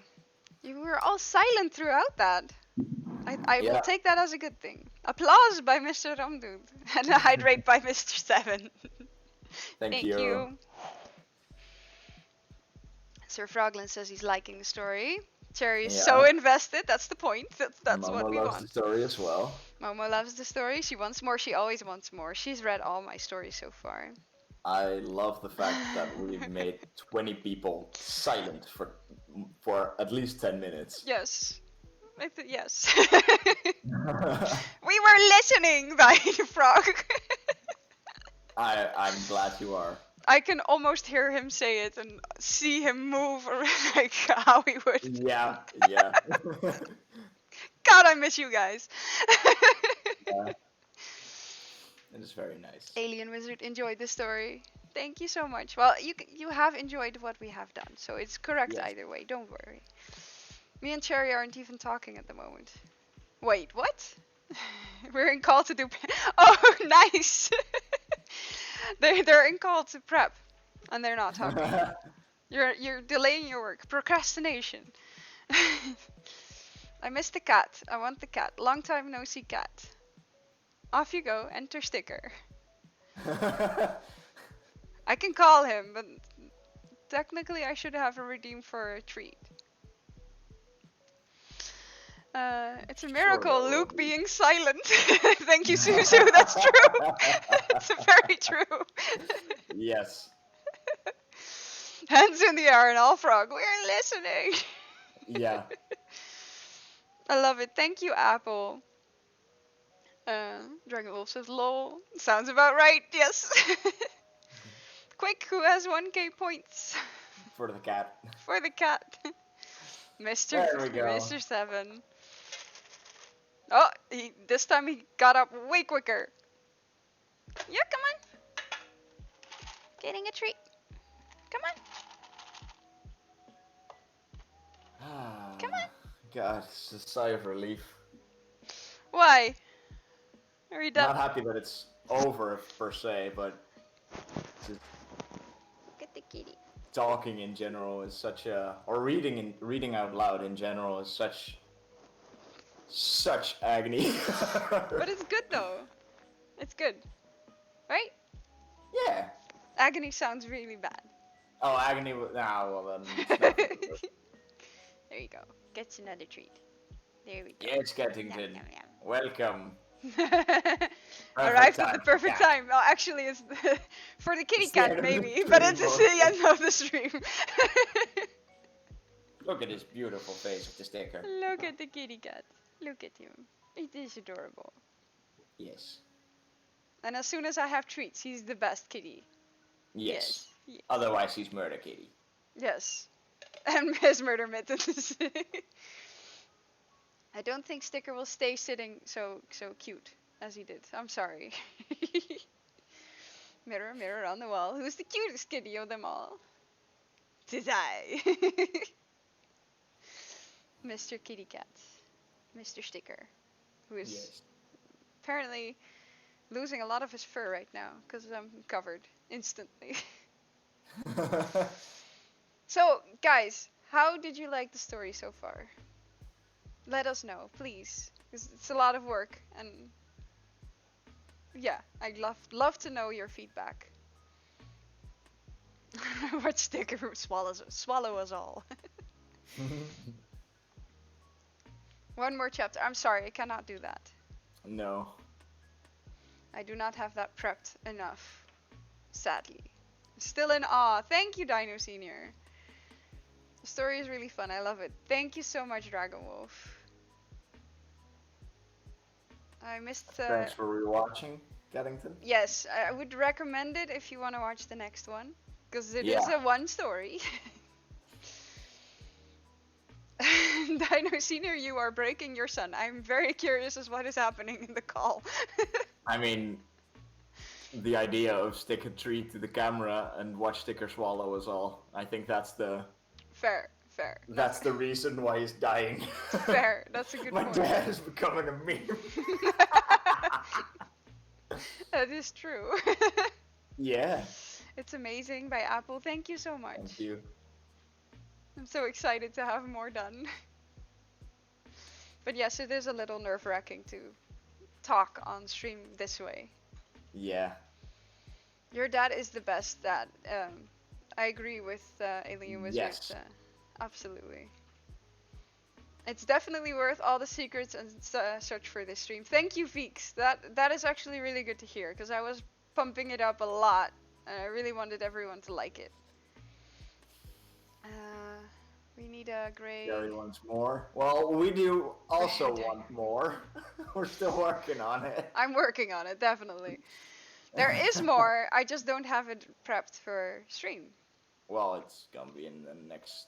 You were all silent throughout that. I will Yeah. take that as a good thing. Applause by Mr. Ramdood and a hydrate by Mr. Seven. Thank you. Sir Froglin says he's liking the story. Cherry is Yeah. so invested. That's the point. That's Momo what we loves want. the story as well. Momo loves the story. She wants more. She always wants more. She's read all my stories so far. I love the fact that we've made 20 people silent for at least 10 minutes. Yes. Yes. We were listening by the frog. I'm glad you are. I can almost hear him say it and see him move like how he would. Yeah. God, I miss you guys. Yeah. It is very nice. Alien Wizard enjoyed the story. Thank you so much. Well, you have enjoyed what we have done, so it's correct Yes. either way. Don't worry. Me and Cherry aren't even talking at the moment. Wait, what? We're in call to do. Oh, nice. They're in call to prep, and they're not talking. You're delaying your work. Procrastination. I miss the cat. I want the cat. Long time no see cat. Off you go. Enter sticker. I can call him, but technically I should have a redeem for a treat. It's a miracle, Sure. Luke being silent. Thank you, Suzu. That's true. It's very true. Yes. Hands in the air and all frog. We're listening. Yeah. I love it. Thank you, Apple. Dragon Wolf says, lol. Sounds about right, yes. Quick, who has 1k points? For the cat. For the cat. Mr. There we go. Mr. 7. Oh, this time he got up way quicker. Yeah, come on. Getting a treat. Come on. Come on. God, it's a sigh of relief. Why? Are you done? Not happy that it's over per se, but just Look at the kitty. talking in general is such a, or reading out loud in general is such agony. But it's good though. It's good. Right? Yeah. Agony sounds really bad. Oh, agony. Nah, well then. It's not good. There you go. Gets another treat. There we go. Yeah, it's getting Yum, good. yum, Welcome. yum. Arrived at the time. perfect Yeah. time. Well, actually, it's for the kitty It's the cat end of the maybe, stream, but it's mostly. the end of the stream. Look at this beautiful face of the sticker. Look at the kitty cat. Look at him. It is adorable. Yes. And as soon as I have treats, he's the best kitty. Yes. Yes. Otherwise, he's Murder Kitty. Yes. And his murder mittens. I don't think Sticker will stay sitting so cute as he did. I'm sorry. Mirror, mirror on the wall, who's the cutest kitty of them all? 'Tis I. Mr. Kitty Cat. Mr. Sticker. Who is Yes. apparently losing a lot of his fur right now because I'm covered instantly. So, guys, how did you like the story so far? Let us know, please, because it's a lot of work, and yeah, I'd love to know your feedback. What Sticker swallow us all. One more chapter. I'm sorry, I cannot do that. No. I do not have that prepped enough, sadly. Still in awe. Thank you, Dino Senior. The story is really fun. I love it. Thank you so much, Dragon Wolf. I missed. Thanks for rewatching, Geddington. Yes, I would recommend it if you want to watch the next one, because it is Yeah. a one story. Dino Senior, you are breaking your son. I'm very curious as what is happening in the call. I mean, the idea of stick a treat to the camera and watch Sticker swallow us all. I think that's the Fair. that's the reason why he's dying. Fair. That's a good My point. dad is becoming a meme. That is true. Yeah. It's amazing by Apple. Thank you so much. Thank you. I'm so excited to have more done. But yes, it is a little nerve-wracking to talk on stream this way. Yeah. Your dad is the best dad. I agree with Alien Wizard. Yes. Absolutely. It's definitely worth all the secrets and such for this stream. Thank you, Veeks. That is actually really good to hear, because I was pumping it up a lot, and I really wanted everyone to like it. We need a grade. Gary wants more. Well, we do also want more. We're still working on it. I'm working on it, definitely. There is more, I just don't have it prepped for stream. Well, it's gonna be in the next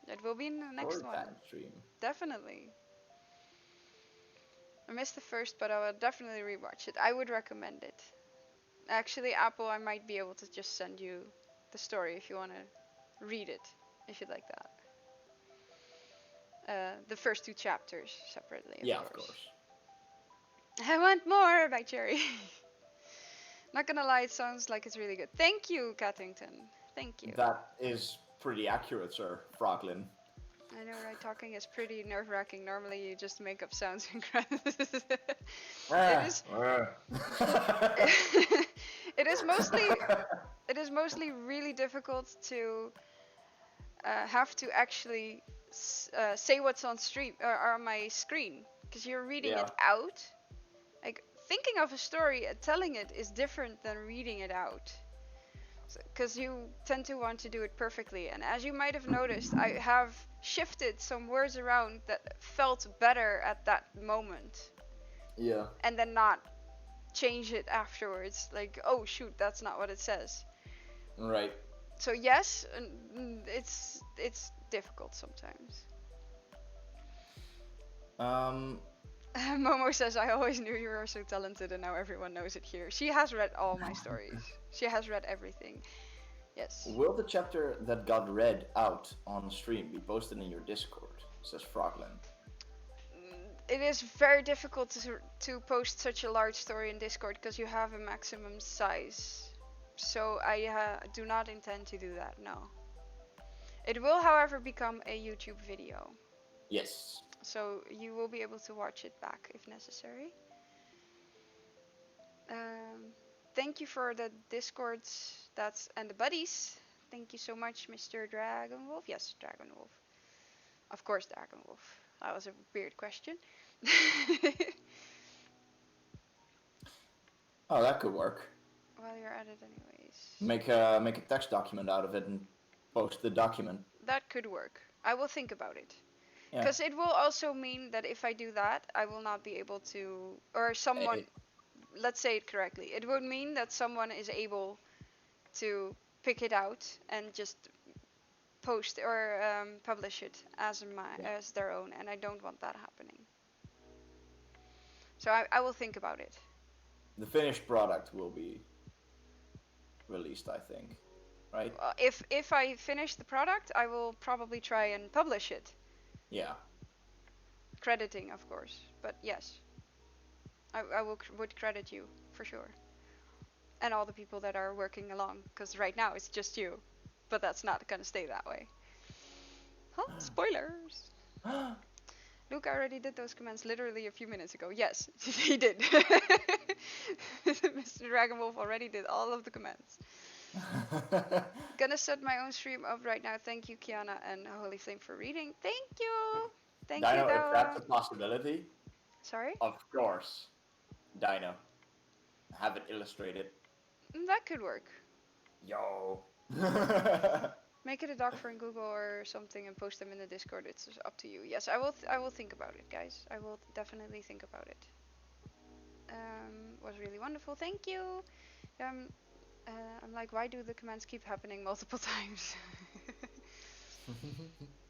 It will be in the next one. time stream. Definitely. I missed the first, but I will definitely rewatch it. I would recommend it. Actually, Apple, I might be able to just send you the story if you want to read it, if you'd like that. The first two chapters separately. Of course. I want more by Cherry. Not gonna lie, it sounds like it's really good. Thank you, Cattington. Thank you. That is pretty accurate, sir, Froglin. I know, right? Talking is pretty nerve-wracking. Normally, you just make up sounds and it is. It is mostly really difficult to have to actually say what's on stream or on my screen, because you're reading it out. Like, thinking of a story and telling it is different than reading it out, because you tend to want to do it perfectly. And as you might have noticed, I have shifted some words around that felt better at that moment. Yeah. And then not change it afterwards. Like, oh shoot, that's not what it says. Right. So yes, it's difficult sometimes. Momo says, I always knew you were so talented, and now everyone knows it here. She has read all my stories. She has read everything. Yes. Will the chapter that got read out on stream be posted in your Discord? Says Froglin. It is very difficult to post such a large story in Discord, because you have a maximum size. So I do not intend to do that, no. It will, however, become a YouTube video. Yes. So you will be able to watch it back if necessary. Thank you for the Discords and the buddies. Thank you so much, Mr. Dragon Wolf. Yes, Dragon Wolf. Of course, Dragon Wolf. That was a weird question. Oh, that could work. Well, you're at it anyways. Make a text document out of it and post the document. That could work. I will think about it. Because it will also mean that if I do that, I will not be able to, or someone let's say it correctly. It would mean that someone is able to pick it out and just post or publish it as as their own, and I don't want that happening. So I will think about it. The finished product will be released, I think, right? If I finish the product, I will probably try and publish it. Yeah. Crediting, of course, but yes, I would credit you for sure, and all the people that are working along, because right now it's just you, but that's not gonna stay that way. Huh? Spoilers. Luke, I already did those commands literally a few minutes ago. Yes, he did. Mr. Dragonwolf already did all of the commands. Gonna set my own stream up right now. Thank you, Kiana and Holy Flame, for reading. Thank you. Thank you, Dino, if Dawa. that's a possibility, Sorry? of course, Dino, have it illustrated. That could work. Yo. Make it a doc for in Google or something and post them in the Discord. It's up to you. Yes, I will think about it, guys. I will definitely think about it. Was really wonderful. Thank you. I'm like, why do the commands keep happening multiple times?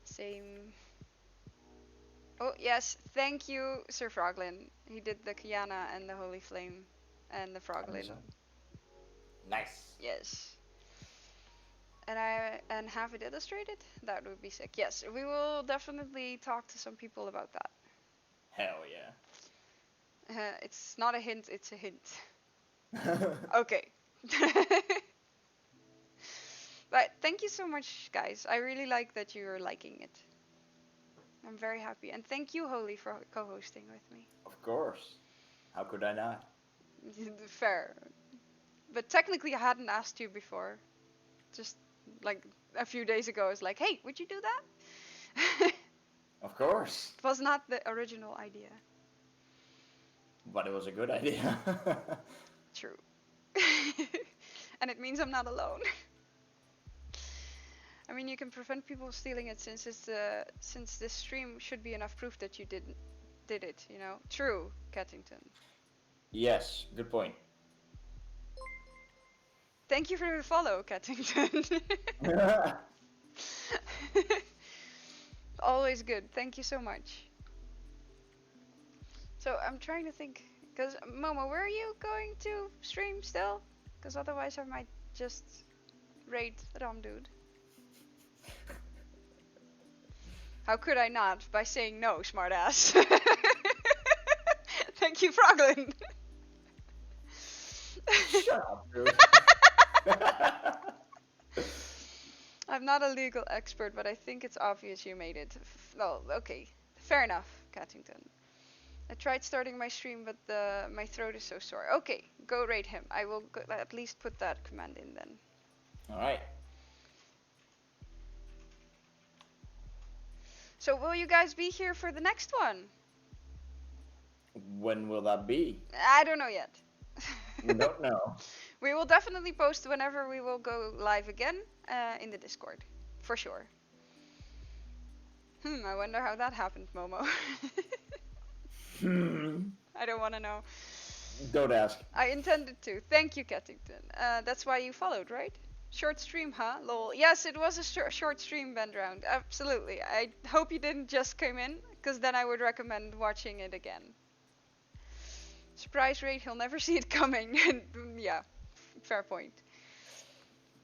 Same. Oh yes, thank you, Sir Froglin. He did the Kiana and the Holy Flame and the Froglin. Nice. Yes. And have it illustrated? That would be sick. Yes, we will definitely talk to some people about that. Hell yeah. It's not a hint, it's a hint. Okay. But thank you so much, guys. I really like that you're liking it. I'm very happy. And thank you, Holy, for co-hosting with me. Of course. How could I not? Fair. But technically I hadn't asked you before. Just like a few days ago, I was like, hey, would you do that? Of course. It was not the original idea. But it was a good idea. True. And it means I'm not alone. I mean, you can prevent people stealing it since this stream should be enough proof that you did it, you know? True, Cattington. Yes, good point. Thank you for the follow, Cattington. Always good. Thank you so much. So I'm trying to think, because Momo, where are you going to stream still? Because otherwise I might just raid Ramdude. How could I not? By saying no, smartass. Thank you, Froglin. Shut up, dude. I'm not a legal expert, but I think it's obvious you made it. Well, okay. Fair enough, Cattington. I tried starting my stream, but my throat is so sore. Okay, go raid him. I will at least put that command in then. Alright. So will you guys be here for the next one? When will that be? I don't know yet. We don't know. We will definitely post whenever we will go live again in the Discord. For sure. I wonder how that happened, Momo. I don't want to know. Don't ask. I intended to. Thank you, Cattington. That's why you followed, right? Short stream, huh? Lol. Yes, it was a short stream, Bend Round. Absolutely. I hope you didn't just come in, because then I would recommend watching it again. Surprise rate, he'll never see it coming. Yeah, fair point.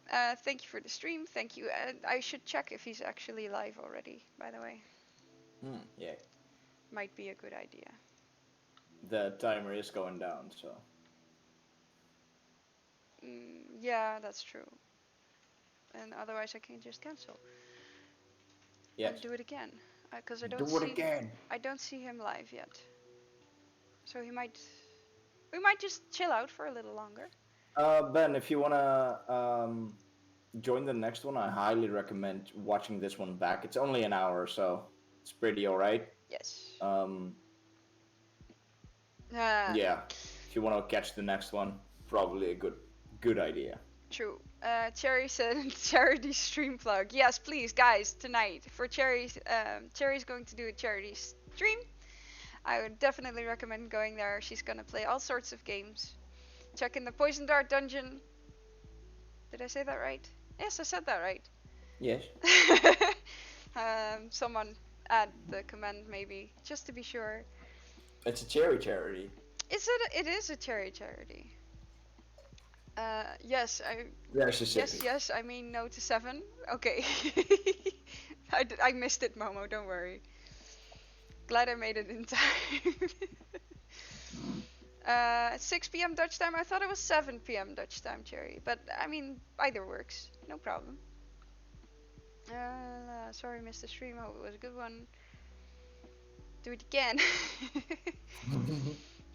Thank you for the stream. Thank you. I should check if he's actually live already, by the way. Yeah. Might be a good idea. The timer is going down, so. Yeah, that's true. And otherwise I can just cancel. Yes. And do it again. Because I don't see him live yet. So we might just chill out for a little longer. Ben, if you wanna join the next one, I highly recommend watching this one back. It's only an hour, so it's pretty alright. Yes. Yeah. If you wanna catch the next one, probably a good idea. True. Cherry said charity stream plug. Yes, please, guys, tonight for Cherry's going to do a charity stream. I would definitely recommend going there. She's gonna play all sorts of games. Check in the poison dart dungeon. Did I say that right? Yes, I said that right. Yes. Someone add the command maybe, just to be sure. It's a charity. It is a charity. Yes, yes, I mean no to 7. Okay. I missed it, Momo, don't worry. Glad I made it in time. 6 p.m. Dutch time. I thought it was 7 p.m. Dutch time, Cherry. But I mean, either works. No problem. Sorry, missed the stream. Hope it was a good one. Do it again.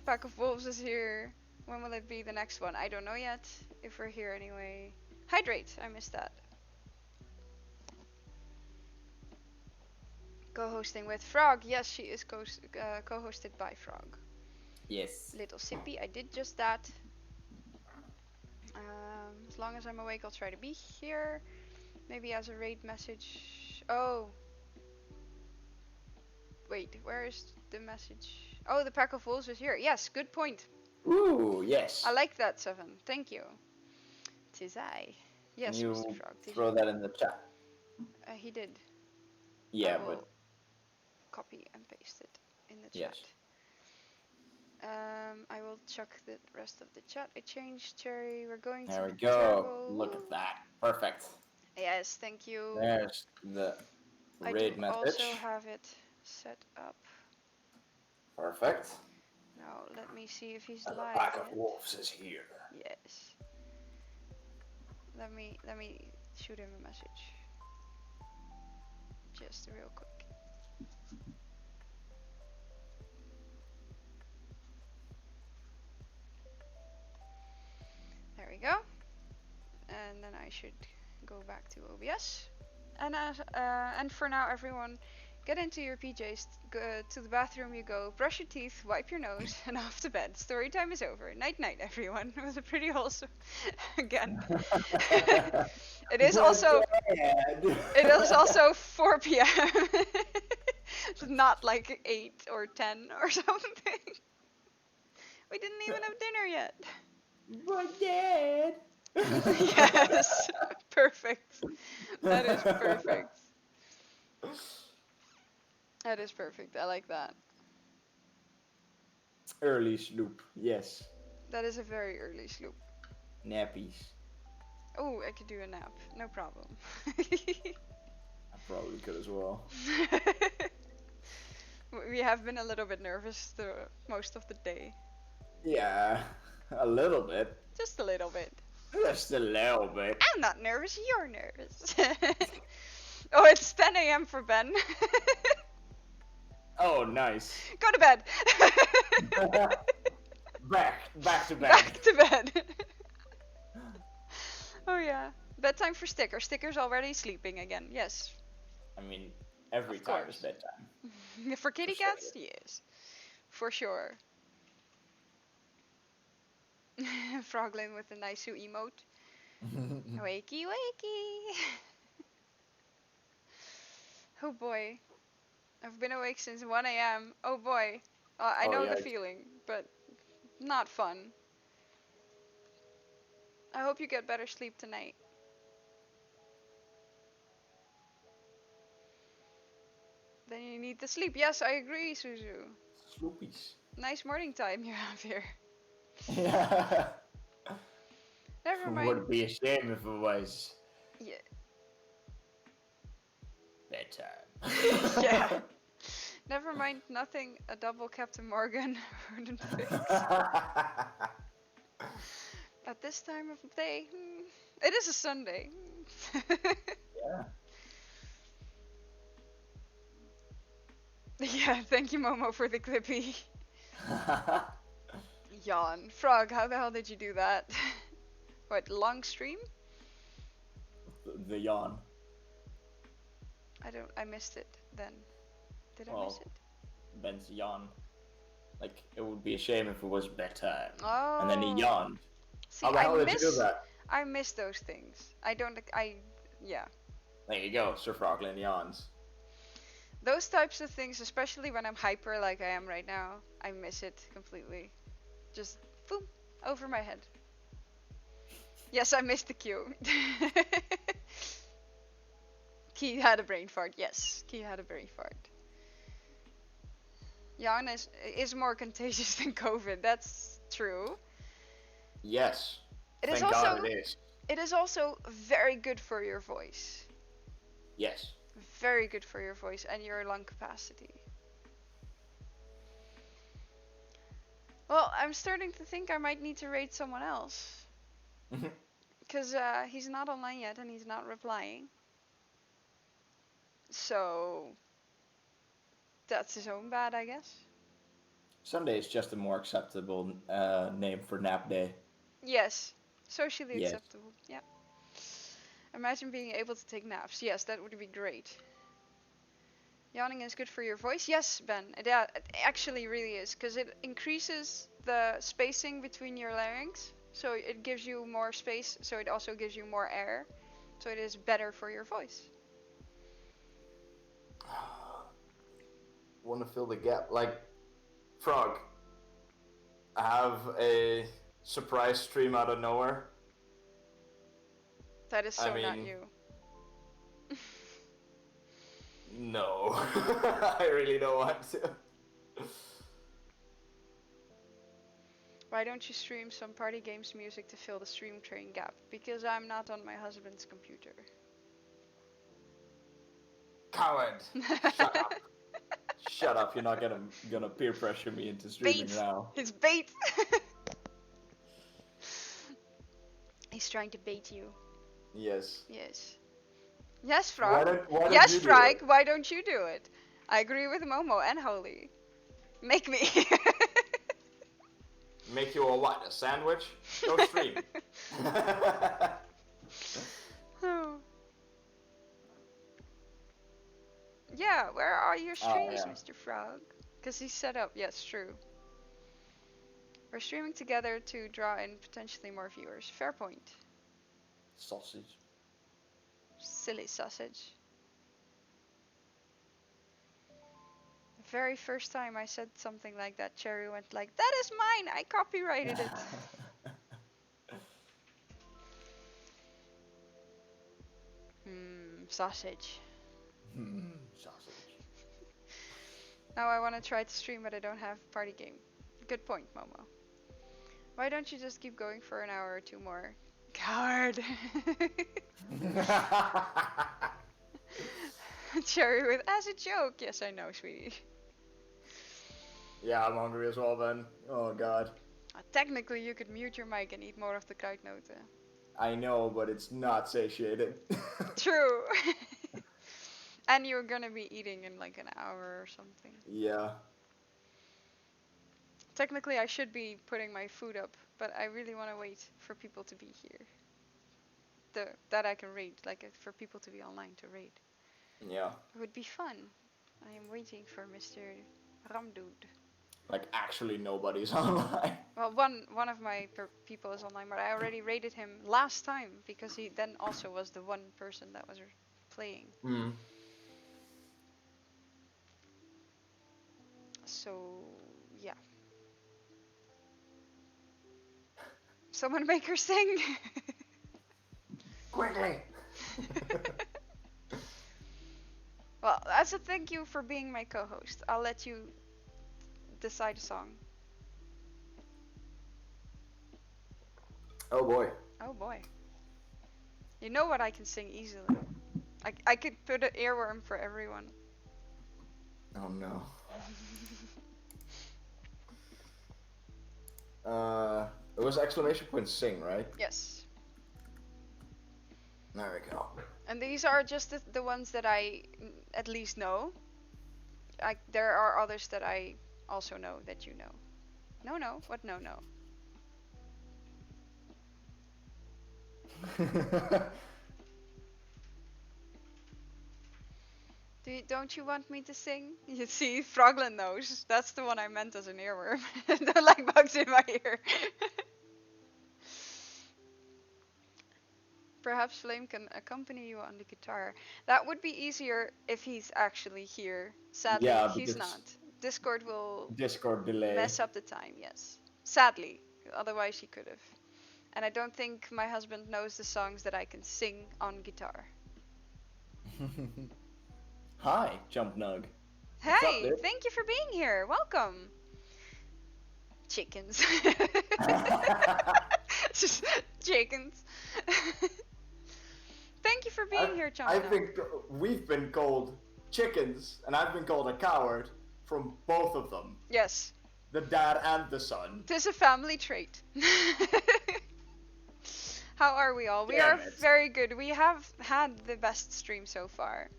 Pack of Wolves is here. When will it be the next one? I don't know yet. If we're here anyway. Hydrate. I missed that. Co-hosting with Frog. Yes, she is co-hosted by Frog. Yes. Little sippy. I did just that. As long as I'm awake, I'll try to be here. Maybe as a raid message. Oh. Wait, where is the message? Oh, the Pack of Wolves is here. Yes, good point. Ooh, yes. I like that, Seven. Thank you. Tis I. Yes, Can you Mr. Frog. throw that in the chat? He did. Yeah, I will but copy and paste it in the yes. chat. I will chuck the rest of the chat. I changed, Cherry. We're going There to we go. travel. Look at that. Perfect. Yes, thank you. There's the I raid do message. also have it set up. Perfect. Now let me see if he's And the live. Pack of yet. Wolves is here. Yes. Let me shoot him a message. Just real quick. There we go. And then I should go back to OBS. And for now, everyone, get into your PJs. Go to the bathroom. You go. Brush your teeth. Wipe your nose, and off to bed. Story time is over. Night, night, everyone. It was a pretty wholesome. Again. It is also. It is also 4 p.m. It's not like 8 or 10 or something. We didn't even have dinner yet. But Dad. Yes, perfect. That is perfect. That is perfect. I like that. Early sloop, yes. That is a very early sloop. Nappies. Oh, I could do a nap. No problem. I probably could as well. We have been a little bit nervous most of the day. Yeah, a little bit. Just a little bit. Just a little bit. I'm not nervous, you're nervous. Oh, it's 10 a.m. for Ben. Oh, nice. Go to bed. Back to bed. Back to bed. Oh yeah. Bedtime for Sticker. Sticker's already sleeping again. Yes. I mean, every Of time course. is bedtime. For kitty For sure. cats, yes. For sure. Froglin with a nice emote. Wakey, wakey. Oh boy. I've been awake since 1 a.m. Oh boy. I Oh, know the yikes. feeling, but not fun. I hope you get better sleep tonight. Then you need the sleep. Yes, I agree, Suzu. Sloopies. Nice morning time you have here. Yeah. Never It mind. would be a shame if it was Yeah. bedtime. Yeah. Never mind, nothing a double Captain Morgan wouldn't fix. At this time of day, it is a Sunday. Yeah. Yeah, thank you, Momo, for the clippy. Yawn. Frog, how the hell did you do that? What, long stream? The yawn. I missed it then. Did I Well, miss it? Ben's yawn. Like, it would be a shame if it was bedtime. Oh. And then he yawned. See, How the hell did you do that? I miss those things. Yeah. There you go, Sir Froglin yawns. Those types of things, especially when I'm hyper like I am right now, I miss it completely. Just, boom, Over my head. Yes, I missed the cue. Key had a brain fart. Yes, Key had a brain fart. Yawn is more contagious than COVID. That's true. Yes. It is Thank God also it is. it is also very good for your voice. Yes. Very good for your voice and your lung capacity. Well, I'm starting to think I might need to rate someone else. Because he's not online yet and he's not replying. So, that's his own bad, I guess. Sunday is just a more acceptable name for nap day. Yes, socially Yes. acceptable. Yeah. Imagine being able to take naps. Yes, that would be great. Yawning is good for your voice. Yes, Ben. It actually really is, because it increases the spacing between your larynx. So it gives you more space, so it also gives you more air. So it is better for your voice. Want to fill the gap. Like, Frog, have a surprise stream out of nowhere. That is so not you. No. I really don't want to. Why don't you stream some party games music to fill the stream train gap? Because I'm not on my husband's computer. Coward! Shut up. Shut up, you're not gonna peer pressure me into streaming Bait! now. It's bait! He's trying to bait you. Yes. Yes. Yes, Frog. Why don't Yes, you do Frog. it? Why don't you do it? I agree with Momo and Holy. Make me. Make you a what? A sandwich? Go stream. Oh. Yeah, where are your streams, yeah. Mr. Frog? Because he's set up. Yes, true. We're streaming together to draw in potentially more viewers. Fair point. Sausage. Silly sausage. The very first time I said something like that, Cherry went like, "That is mine! I copyrighted it!" Sausage. Sausage. Now I want to try to stream, but I don't have party game. Good point, Momo. Why don't you just keep going for an hour or two more? Coward! Cherry with, as a joke. Yes, I know, sweetie. Yeah, I'm hungry as well then. Oh god. Technically, you could mute your mic and eat more of the kruidnoten. I know, but it's not satiated. True. And you're gonna be eating in like an hour or something. Yeah. Technically, I should be putting my food up, but I really want to wait for people to be here. That I can raid, like for people to be online to raid. Yeah. It would be fun. I am waiting for Mr. Ramdude. Like actually nobody's online. Well, one of my people is online, but I already raided him last time because he then also was the one person that was playing. So yeah. Someone make her sing. Quickly. Well, as a thank you for being my co-host, I'll let you decide a song. Oh boy. Oh boy. You know what I can sing easily. I could put an earworm for everyone. Oh no. It was exclamation point sing, right? Yes. There we go. And these are just the ones that I at least know. There are others that I also know that you know. No. What no? Don't you want me to sing? You see, Frogland knows. That's the one I meant as an earworm. Don't like bugs in my ear. Perhaps Flame can accompany you on the guitar. That would be easier if he's actually here. Sadly, Yeah, he's because not. Discord will Discord delay. mess up the time, yes. Sadly. Otherwise, he could have. And I don't think my husband knows the songs that I can sing on guitar. Hi, Jump Nug. What's up, Hey, dude? thank you for being here. Welcome. Chickens. Just chickens. Thank you for being here, Chomp. We've been called chickens, and I've been called a coward from both of them. Yes. The dad and the son. It is a family trait. How are we all? We Damn are it. very good. We have had the best stream so far.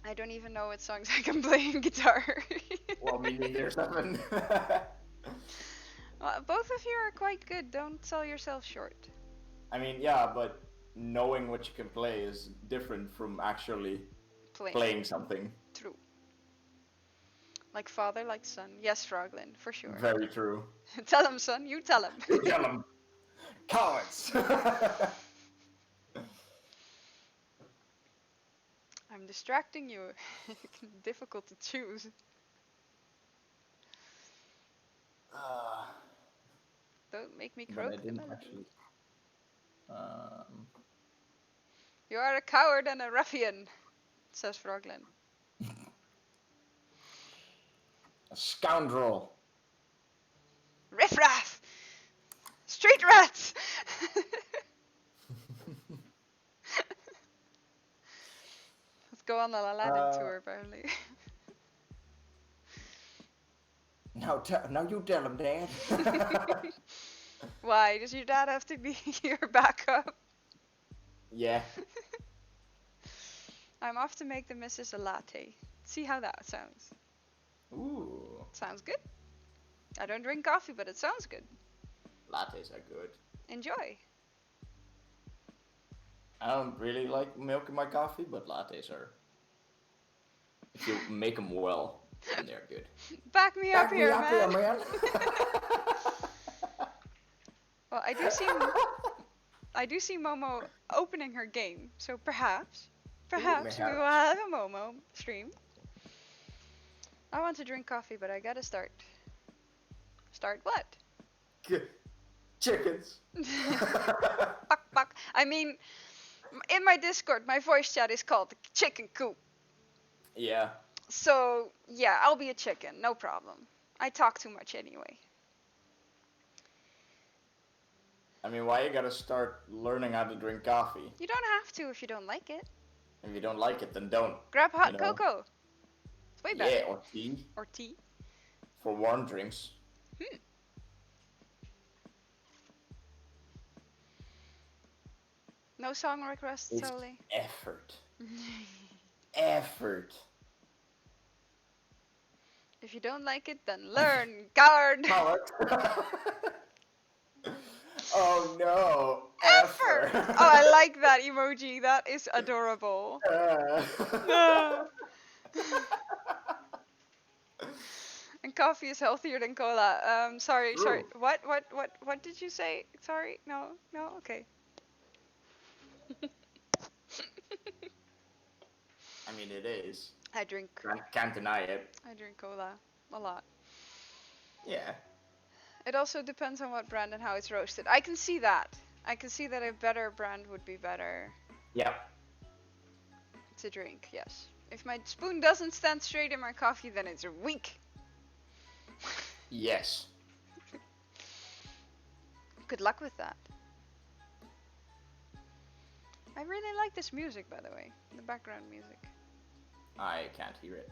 I don't even know what songs I can play on guitar. Well, me neither, Stefan. Well, both of you are quite good. Don't sell yourself short. I mean, yeah, but knowing what you can play is different from actually playing something. True. Like father, like son. Yes, Froglin, for sure. Very true. Tell him, son. You tell him. You tell them. Cowards! I'm distracting you. Difficult to choose. Don't make me But croak I the didn't melody. actually. You are a coward and a ruffian, says Froglin. A scoundrel. Riffraff! Street rats! Let's go on the Aladdin tour, apparently. Now you tell him, Dad. Why? Does your dad have to be your backup? Yeah. I'm off to make the missus a latte. See how that sounds. Ooh. Sounds good. I don't drink coffee, but it sounds good. Lattes are good. Enjoy. I don't really like milk in my coffee, but lattes are. If you make them well, then they're good. Back me up here, man. man. Well, I do see Momo opening her game, so perhaps we will have a Momo stream. I want to drink coffee, but I gotta start. Start what? Chickens. Buck. I mean, in my Discord, my voice chat is called the chicken coop. Yeah. So, yeah, I'll be a chicken, no problem. I talk too much anyway. I mean, why you gotta start learning how to drink coffee? You don't have to if you don't like it. If you don't like it, then don't. Grab hot cocoa. It's way better. Yeah, or tea. Or tea. For warm drinks. No song requests, It's Soli. effort. Effort. If you don't like it, then learn, coward. Oh no. Effort. Oh, I like that emoji. That is adorable. And coffee is healthier than cola. Sorry. What did you say? Sorry. No. Okay. I mean, it is. I drink. Can't deny it. I drink cola a lot. Yeah. It also depends on what brand and how it's roasted. I can see that. I can see that a better brand would be better. Yeah. To drink, yes. If my spoon doesn't stand straight in my coffee, then it's weak. Yes. Good luck with that. I really like this music, by the way. The background music. I can't hear it.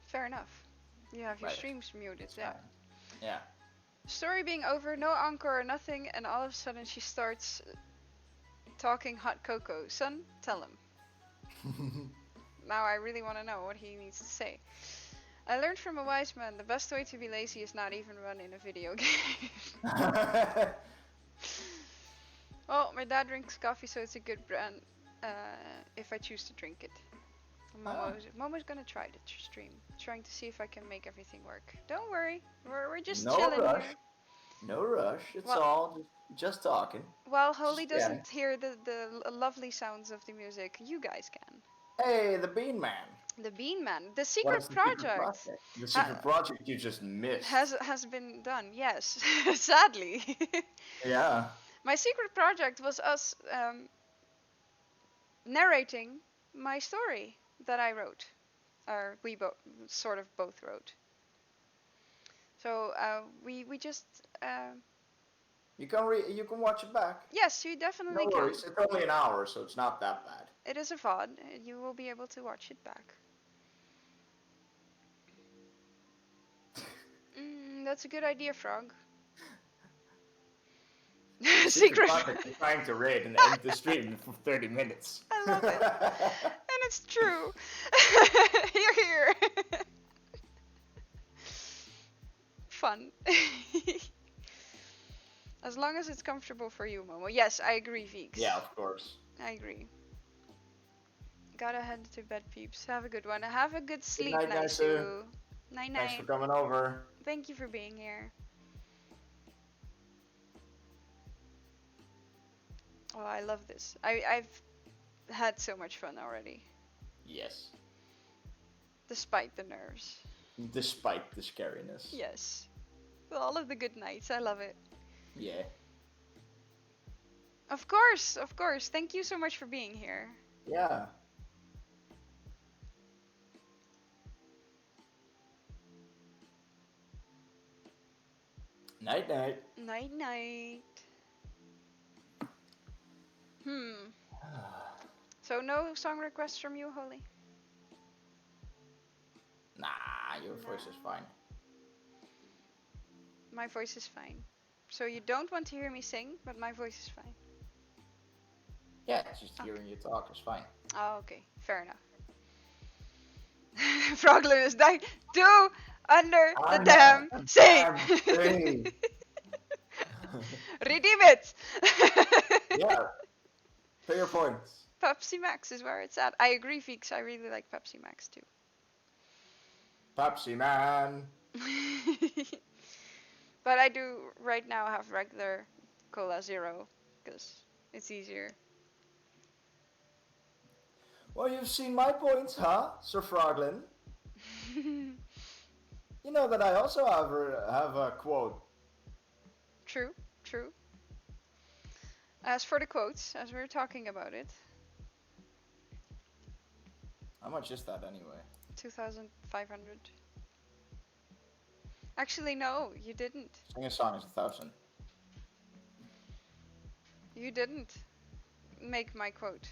Fair enough. You have your streams muted, yeah. Fine. Yeah. Story being over, no encore or nothing, and all of a sudden she starts talking hot cocoa. Son, tell him. Now I really want to know what he needs to say. I learned from a wise man, the best way to be lazy is not even run in a video game. Well, my dad drinks coffee, so it's a good brand if I choose to drink it. Momo's gonna try the stream, trying to see if I can make everything work. Don't worry, we're just chilling here. No rush. It's all just talking. While Holy doesn't hear the lovely sounds of the music, you guys can. Hey, the Bean Man. The Bean Man, the What secret is the secret project, project? The ha- secret project you just missed. has been done. Yes, sadly. Yeah. My secret project was us narrating my story that I wrote, or we sort of both wrote. So we just You can watch it back. yes, you No definitely can. worries. It's only an hour, so it's not that bad. It is a VOD. You will be able to watch it back. That's a good idea, Frog. The secret Secret. project is trying to raid and end the stream for 30 minutes. I love it. And it's true. You're here. Fun. As long as it's comfortable for you, Momo. Yes, I agree, Veeks. Yeah, of course. I agree. Gotta head to bed, peeps. Have a good one. Have a good sleep, night, Naisu. Night night. Thanks for coming over. Thank you for being here. Oh, I love this. I've had so much fun already. Yes. Despite the nerves. Despite the scariness. Yes. With all of the good nights. I love it. Yeah. Of course, of course. Thank you so much for being here. Yeah. Night night. Night night. So no song requests from you, Holly? Nah, your voice is fine. My voice is fine. So you don't want to hear me sing, but my voice is fine. Yeah, just hearing you talk is fine. Oh, okay. Fair enough. Froglin is dying. Do under the damn sea. Redeem it. Yeah. Pay your points. Pepsi Max is where it's at. I agree, Veeks. I really like Pepsi Max too. Pepsi Man. But I do right now have regular Cola Zero because it's easier. Well, you've seen my points, huh, Sir Froglin? You know that I also have a quote. True, true. As for the quotes, as we were talking about it, How much is that anyway? 2,500. Actually, no, you didn't. Sing a song is 1,000. You didn't make my quote.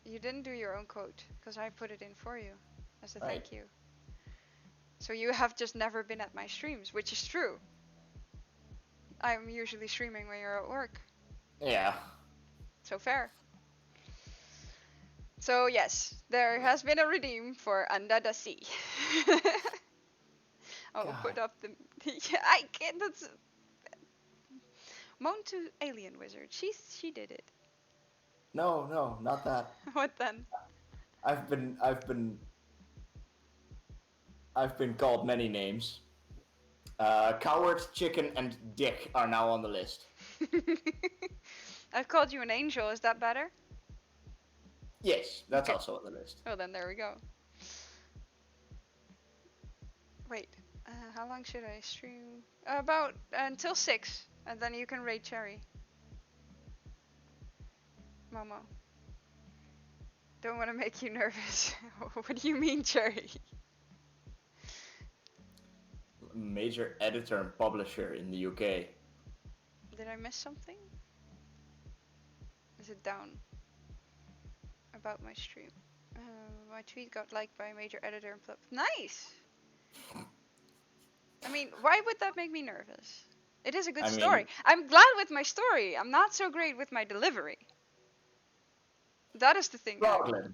You didn't do your own quote, because I put it in for you as a thank you. So you have just never been at my streams, which is true. I'm usually streaming when you're at work. Yeah. So fair. So yes, there has been a redeem for Under the Sea. I'll put up the... Yeah, I can't... That's... Moan to Alien Wizard. She did it. No, not that. What then? I've been called many names. Coward, Chicken, and Dick are now on the list. I've called you an angel. Is that better? Yes, that's also on the list. Oh, then there we go. Wait, how long should I stream? About until 6, and then you can raid Cherry. Momo. Don't want to make you nervous. What do you mean, Cherry? Major editor and publisher in the UK. Did I miss something? Is it down? About my stream. My tweet got liked by a major editor and Nice! I mean, why would that make me nervous? It is a good story. I'm glad with my story. I'm not so great with my delivery. That is the thing. Froglin.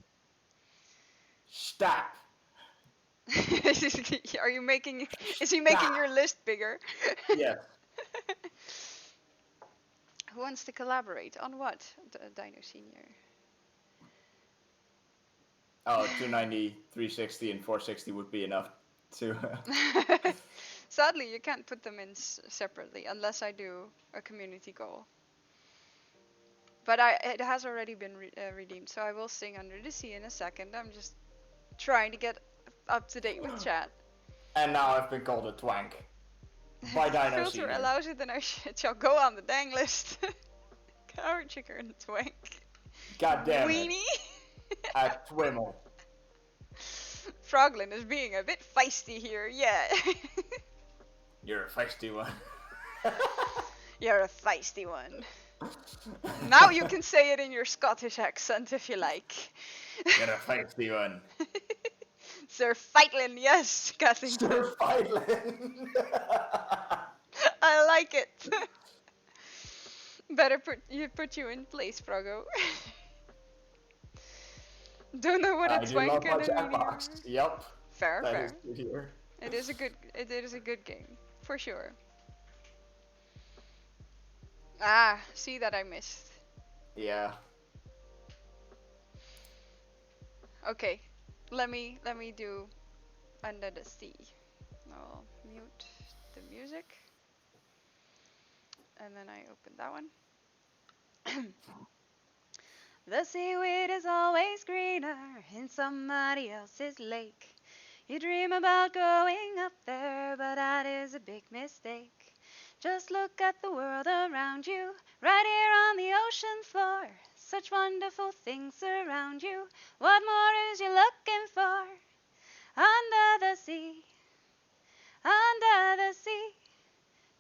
Stop. Are you making... Is he making your list bigger? Yeah. Who wants to collaborate? On what? Dino Senior. Oh, 290, 360, and 460 would be enough to... Sadly, you can't put them in separately unless I do a community goal. But it has already been redeemed, so I will sing Under the Sea in a second. I'm just trying to get up to date with chat. And now I've been called a twank. By The Dino filter Senior. allows it in our shit. Shall go on the dang list. Coward chicker and twank. God damn it. Weenie. A twimmel. Froglin is being a bit feisty here, yeah. You're a feisty one. You're a feisty one. Now you can say it in your Scottish accent if you like. You're a feisty one. Sir Feitlin, yes, Kathleen. Sir Feitlin. I like it. Better put you in place, Frogo. Don't know what a twank and a Jackbox. weenie are. Yep. Fair, That fair. is good here. It is a good game, for sure. Ah, see that I missed. Yeah. Okay, let me do Under the Sea. I'll mute the music, and then I open that one. The seaweed is always greener in somebody else's lake. You dream about going up there, but that is a big mistake. Just look at the world around you, right here on the ocean floor. Such wonderful things around you. What more is you looking for? Under the sea, under the sea.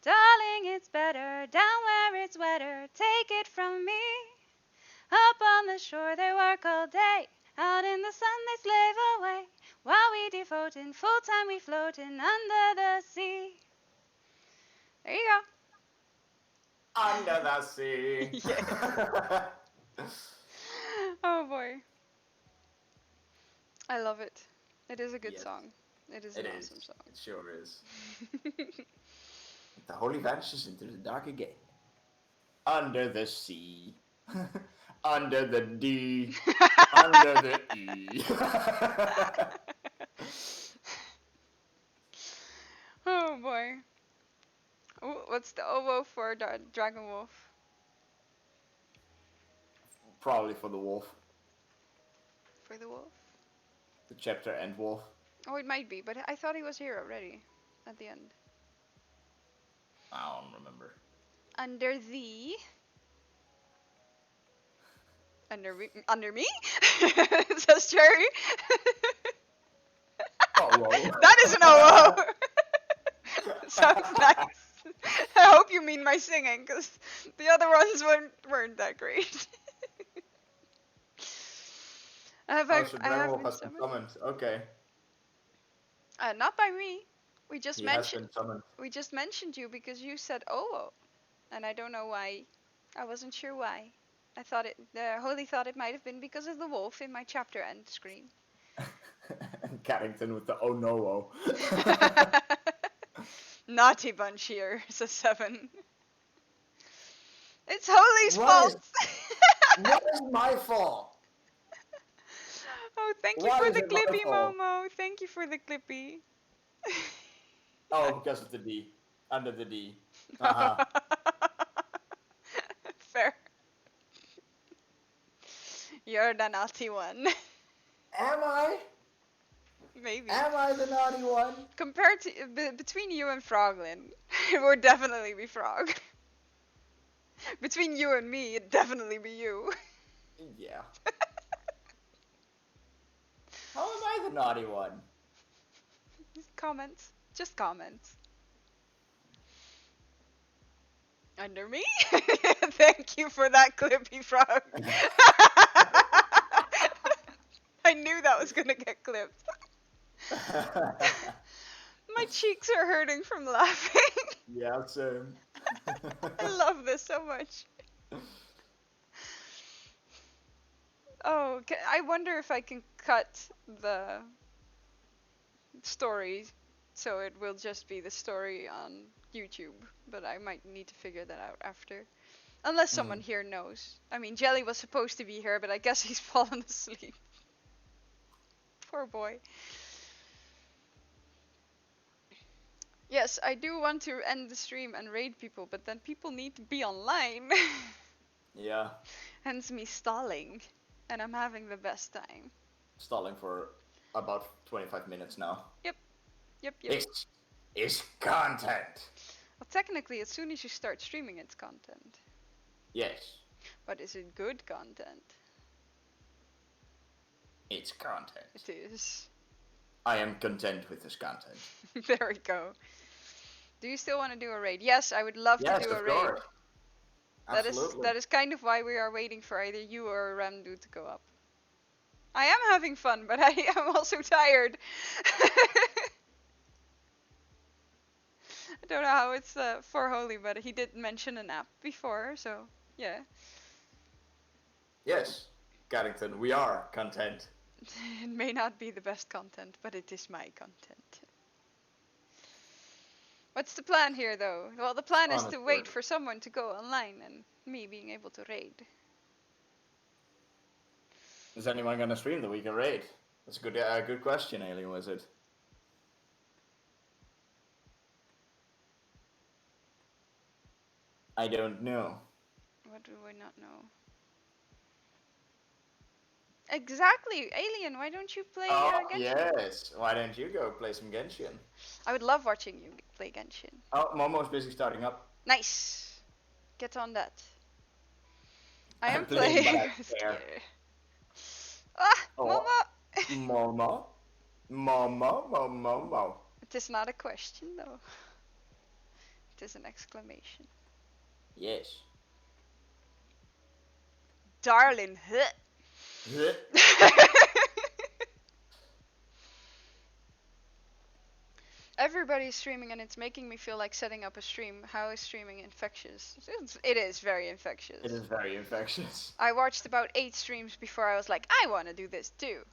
Darling, it's better down where it's wetter. Take it from me. Up on the shore they work all day. Out in the sun they slave away. While we devoting, full time we floating under the sea. There you go. Under the sea. Yeah. Oh boy. I love it. It is a good song. It is an awesome song. It sure is. The holy vanishes into the dark again. Under the sea. Under the D. Under the E. Oh boy. Ooh, what's the oboe for Dragon Wolf? Probably for the wolf. For the wolf? The chapter end wolf. Oh, it might be, but I thought he was here already. At the end. I don't remember. Under the... Under me? Says Cherry. Oh, whoa. That is an OO! Sounds nice. I hope you mean my singing, because the other ones weren't that great. I So have Dragon Wolf been has been summoned. summoned. Okay. Not by me. We just He has mentioned been summoned. we just mentioned you because you said OO, and I don't know why. I wasn't sure why. I thought Holy thought it might have been because of the wolf in my chapter end screen. And Carrington with the oh no. Naughty bunch here, says 7. It's Holy's What fault. What is my fault? Oh, thank you Why for is the it my clippy, fault? Momo. Thank you for the clippy. Oh, because of the D. Under the D. Uh-huh. Fair. You're the naughty one. Am I? Maybe. Am I the naughty one? Compared to between you and Froglin, it would definitely be Frog. Between you and me, it'd definitely be you. Yeah. How am I the naughty one? Comments. Just comments. Under me? Thank you for that clippy, Frog. I knew that was gonna get clipped. My cheeks are hurting from laughing. Yeah, same. I love this so much. Oh, I wonder if I can cut the story so it will just be the story on YouTube, but I might need to figure that out after. Unless someone here knows. I mean, Jelly was supposed to be here, but I guess he's fallen asleep. Poor boy. Yes, I do want to end the stream and raid people, but then people need to be online. Yeah. Hence me stalling. And I'm having the best time. Stalling for about 25 minutes now. Yep. This is content. Well, technically, as soon as you start streaming, it's content. Yes, But is it good content? it's content. It is. I am content with this content. There we go. Do you still want to do a raid? Yes, I would love Yes, to do a of raid. course. Absolutely. That is kind of why we are waiting for either you or Ramdu to go up. I am having fun, but I am also tired. I don't know how it's for Holy, but he did mention an app before, so yeah. Yes, Garrington, we are content. It may not be the best content, but it is my content. What's the plan here, though? Well, the plan is to wait for someone to go online and me being able to raid. Is anyone gonna stream the weekend raid? That's a good question, Alien Wizard. I don't know. What do I not know? Exactly, Alien. Why don't you play Genshin? Yes. Why don't you go play some Genshin? I would love watching you play Genshin. Oh, Momo's busy starting up. Nice. Get on that. I am playing. Ah, Oh. Momo. Momo. It is not a question, though. It is an exclamation. Yes. Darling. Everybody's streaming and it's making me feel like setting up a stream. How is streaming infectious? It is very infectious. It is very infectious. I watched about 8 streams before I was like, I want to do this too.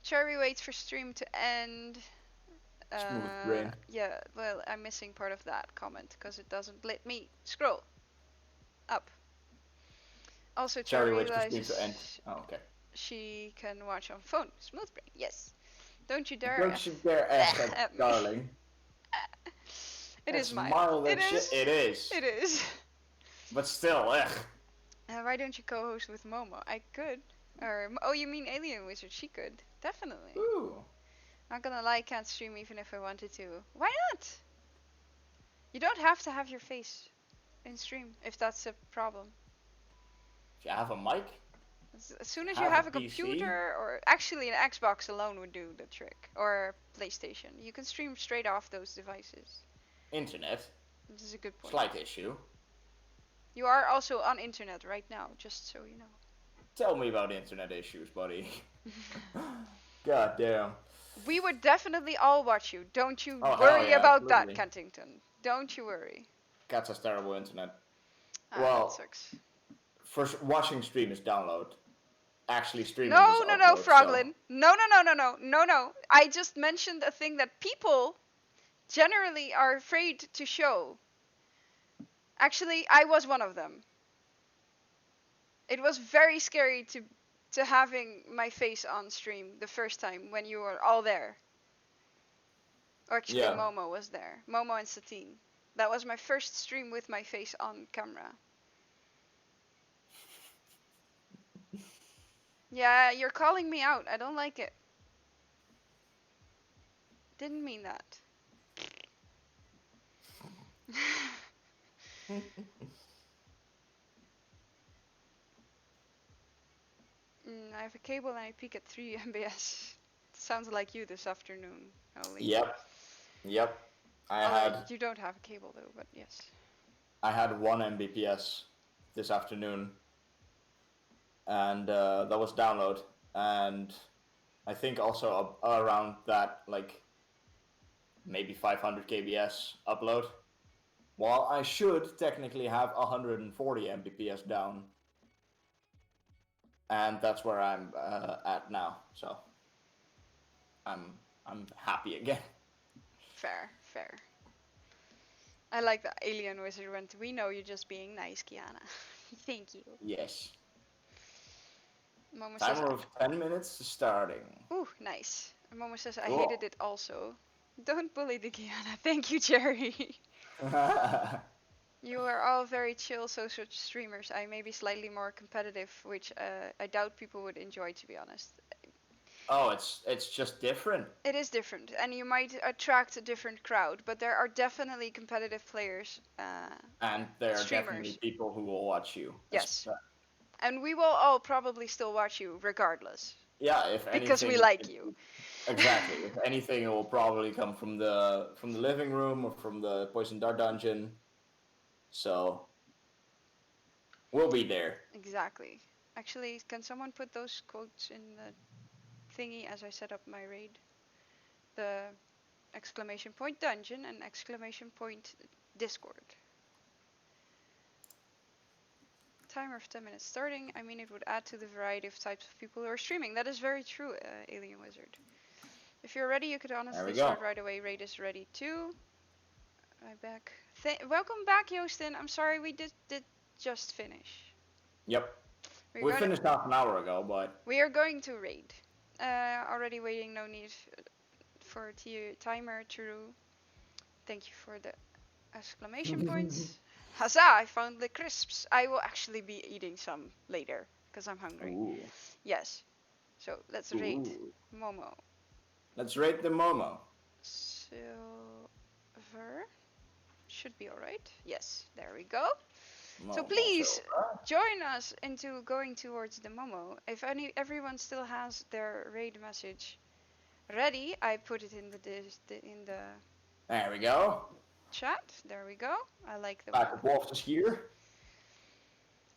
Cherry waits for stream to end. Smooth brain. Yeah, well, I'm missing part of that comment because it doesn't let me scroll up. Also, Cherry waits for stream realizes to end. Oh, okay. she can watch on phone. Smooth brain, yes. Don't you dare. Don't you dare ask that, darling. It is mine. It is. It is. It is. But still, ugh. Why don't you co-host with Momo? I could. Or oh, you mean Alien Wizard? She could definitely. Ooh. Not gonna lie, can't stream even if I wanted to. Why not? You don't have to have your face in stream if that's a problem. If you have a mic. As soon as you have a computer, or actually an Xbox alone would do the trick, or PlayStation. You can stream straight off those devices. Internet. This is a good point. Slight issue. You are also on internet right now, just so you know. Tell me about internet issues, buddy. God damn. We would definitely all watch you. Don't you worry about absolutely. that, Kentington. Don't you worry. Cats has terrible internet. That sucks. For watching stream is download. Actually streaming No, is no, upload, no, Froglin. So. No. I just mentioned a thing that people generally are afraid to show. Actually, I was one of them. It was very scary to having my face on stream the first time when you were all there. Or actually, yeah. Momo was there. Momo and Satine. That was my first stream with my face on camera. Yeah, you're calling me out. I don't like it. Didn't mean that. I have a cable and I peak at 3 Mbps. Sounds like you this afternoon, Oli. Yep. I had. You don't have a cable though, but yes. I had 1 Mbps this afternoon, and that was download, and I think also around that, like maybe 500 kbs upload. While I should technically have 140 Mbps down. And that's where I'm at now, so I'm happy again. Fair. I like the Alien Wizard went. We know you're just being nice, Kiana. Thank you. Yes. Momo Timer of 10 minutes to starting. Ooh, nice. Momo says I hated it also. Don't bully the Kiana. Thank you, Jerry. You are all very chill social streamers. I may be slightly more competitive, which I doubt people would enjoy, to be honest. Oh, it's just different. It is different, and you might attract a different crowd, but there are definitely competitive players, And there are definitely streamers. people who will watch you. Yes, and we will all probably still watch you regardless, Yeah, if because we anything, like you. exactly. If anything, it will probably come from the living room or from the Poison Dart dungeon. So we'll be there. Exactly. Actually, can someone put those quotes in the thingy as I set up my raid? The exclamation point dungeon and exclamation point Discord. Timer of 10 minutes starting. I mean, it would add to the variety of types of people who are streaming. That is very true, Alien Wizard. If you're ready, you could There we honestly go. start right away. Raid is ready too. I back. Welcome back, Joosten. I'm sorry we did just finish. Yep. We're We gonna finished half an hour ago, but we are going to raid. Already waiting. No need for timer. True. Thank you for the exclamation points. Huzzah! I found the crisps. I will actually be eating some later because I'm hungry. ooh, Yes. So let's raid ooh. Momo. Let's rate the Momo. Silver. Should be alright. Yes, there we go. So Momo please Silver. join us into going towards the Momo. If everyone still has their raid message ready, I put it in in the There we go. chat. There we go. I like the Back of Wolf is here.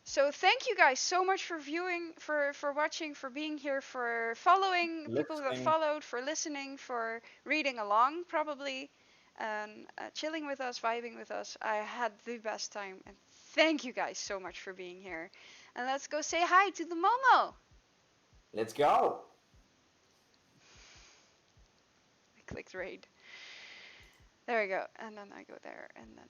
So thank you guys so much for viewing, for watching, for being here, for following, people who have Listening. followed, for listening, for reading along probably, and chilling with us, vibing with us. I had the best time, and thank you guys so much for being here. And let's go say hi to the Momo. Let's go. I clicked raid. There we go, and then I go there, and then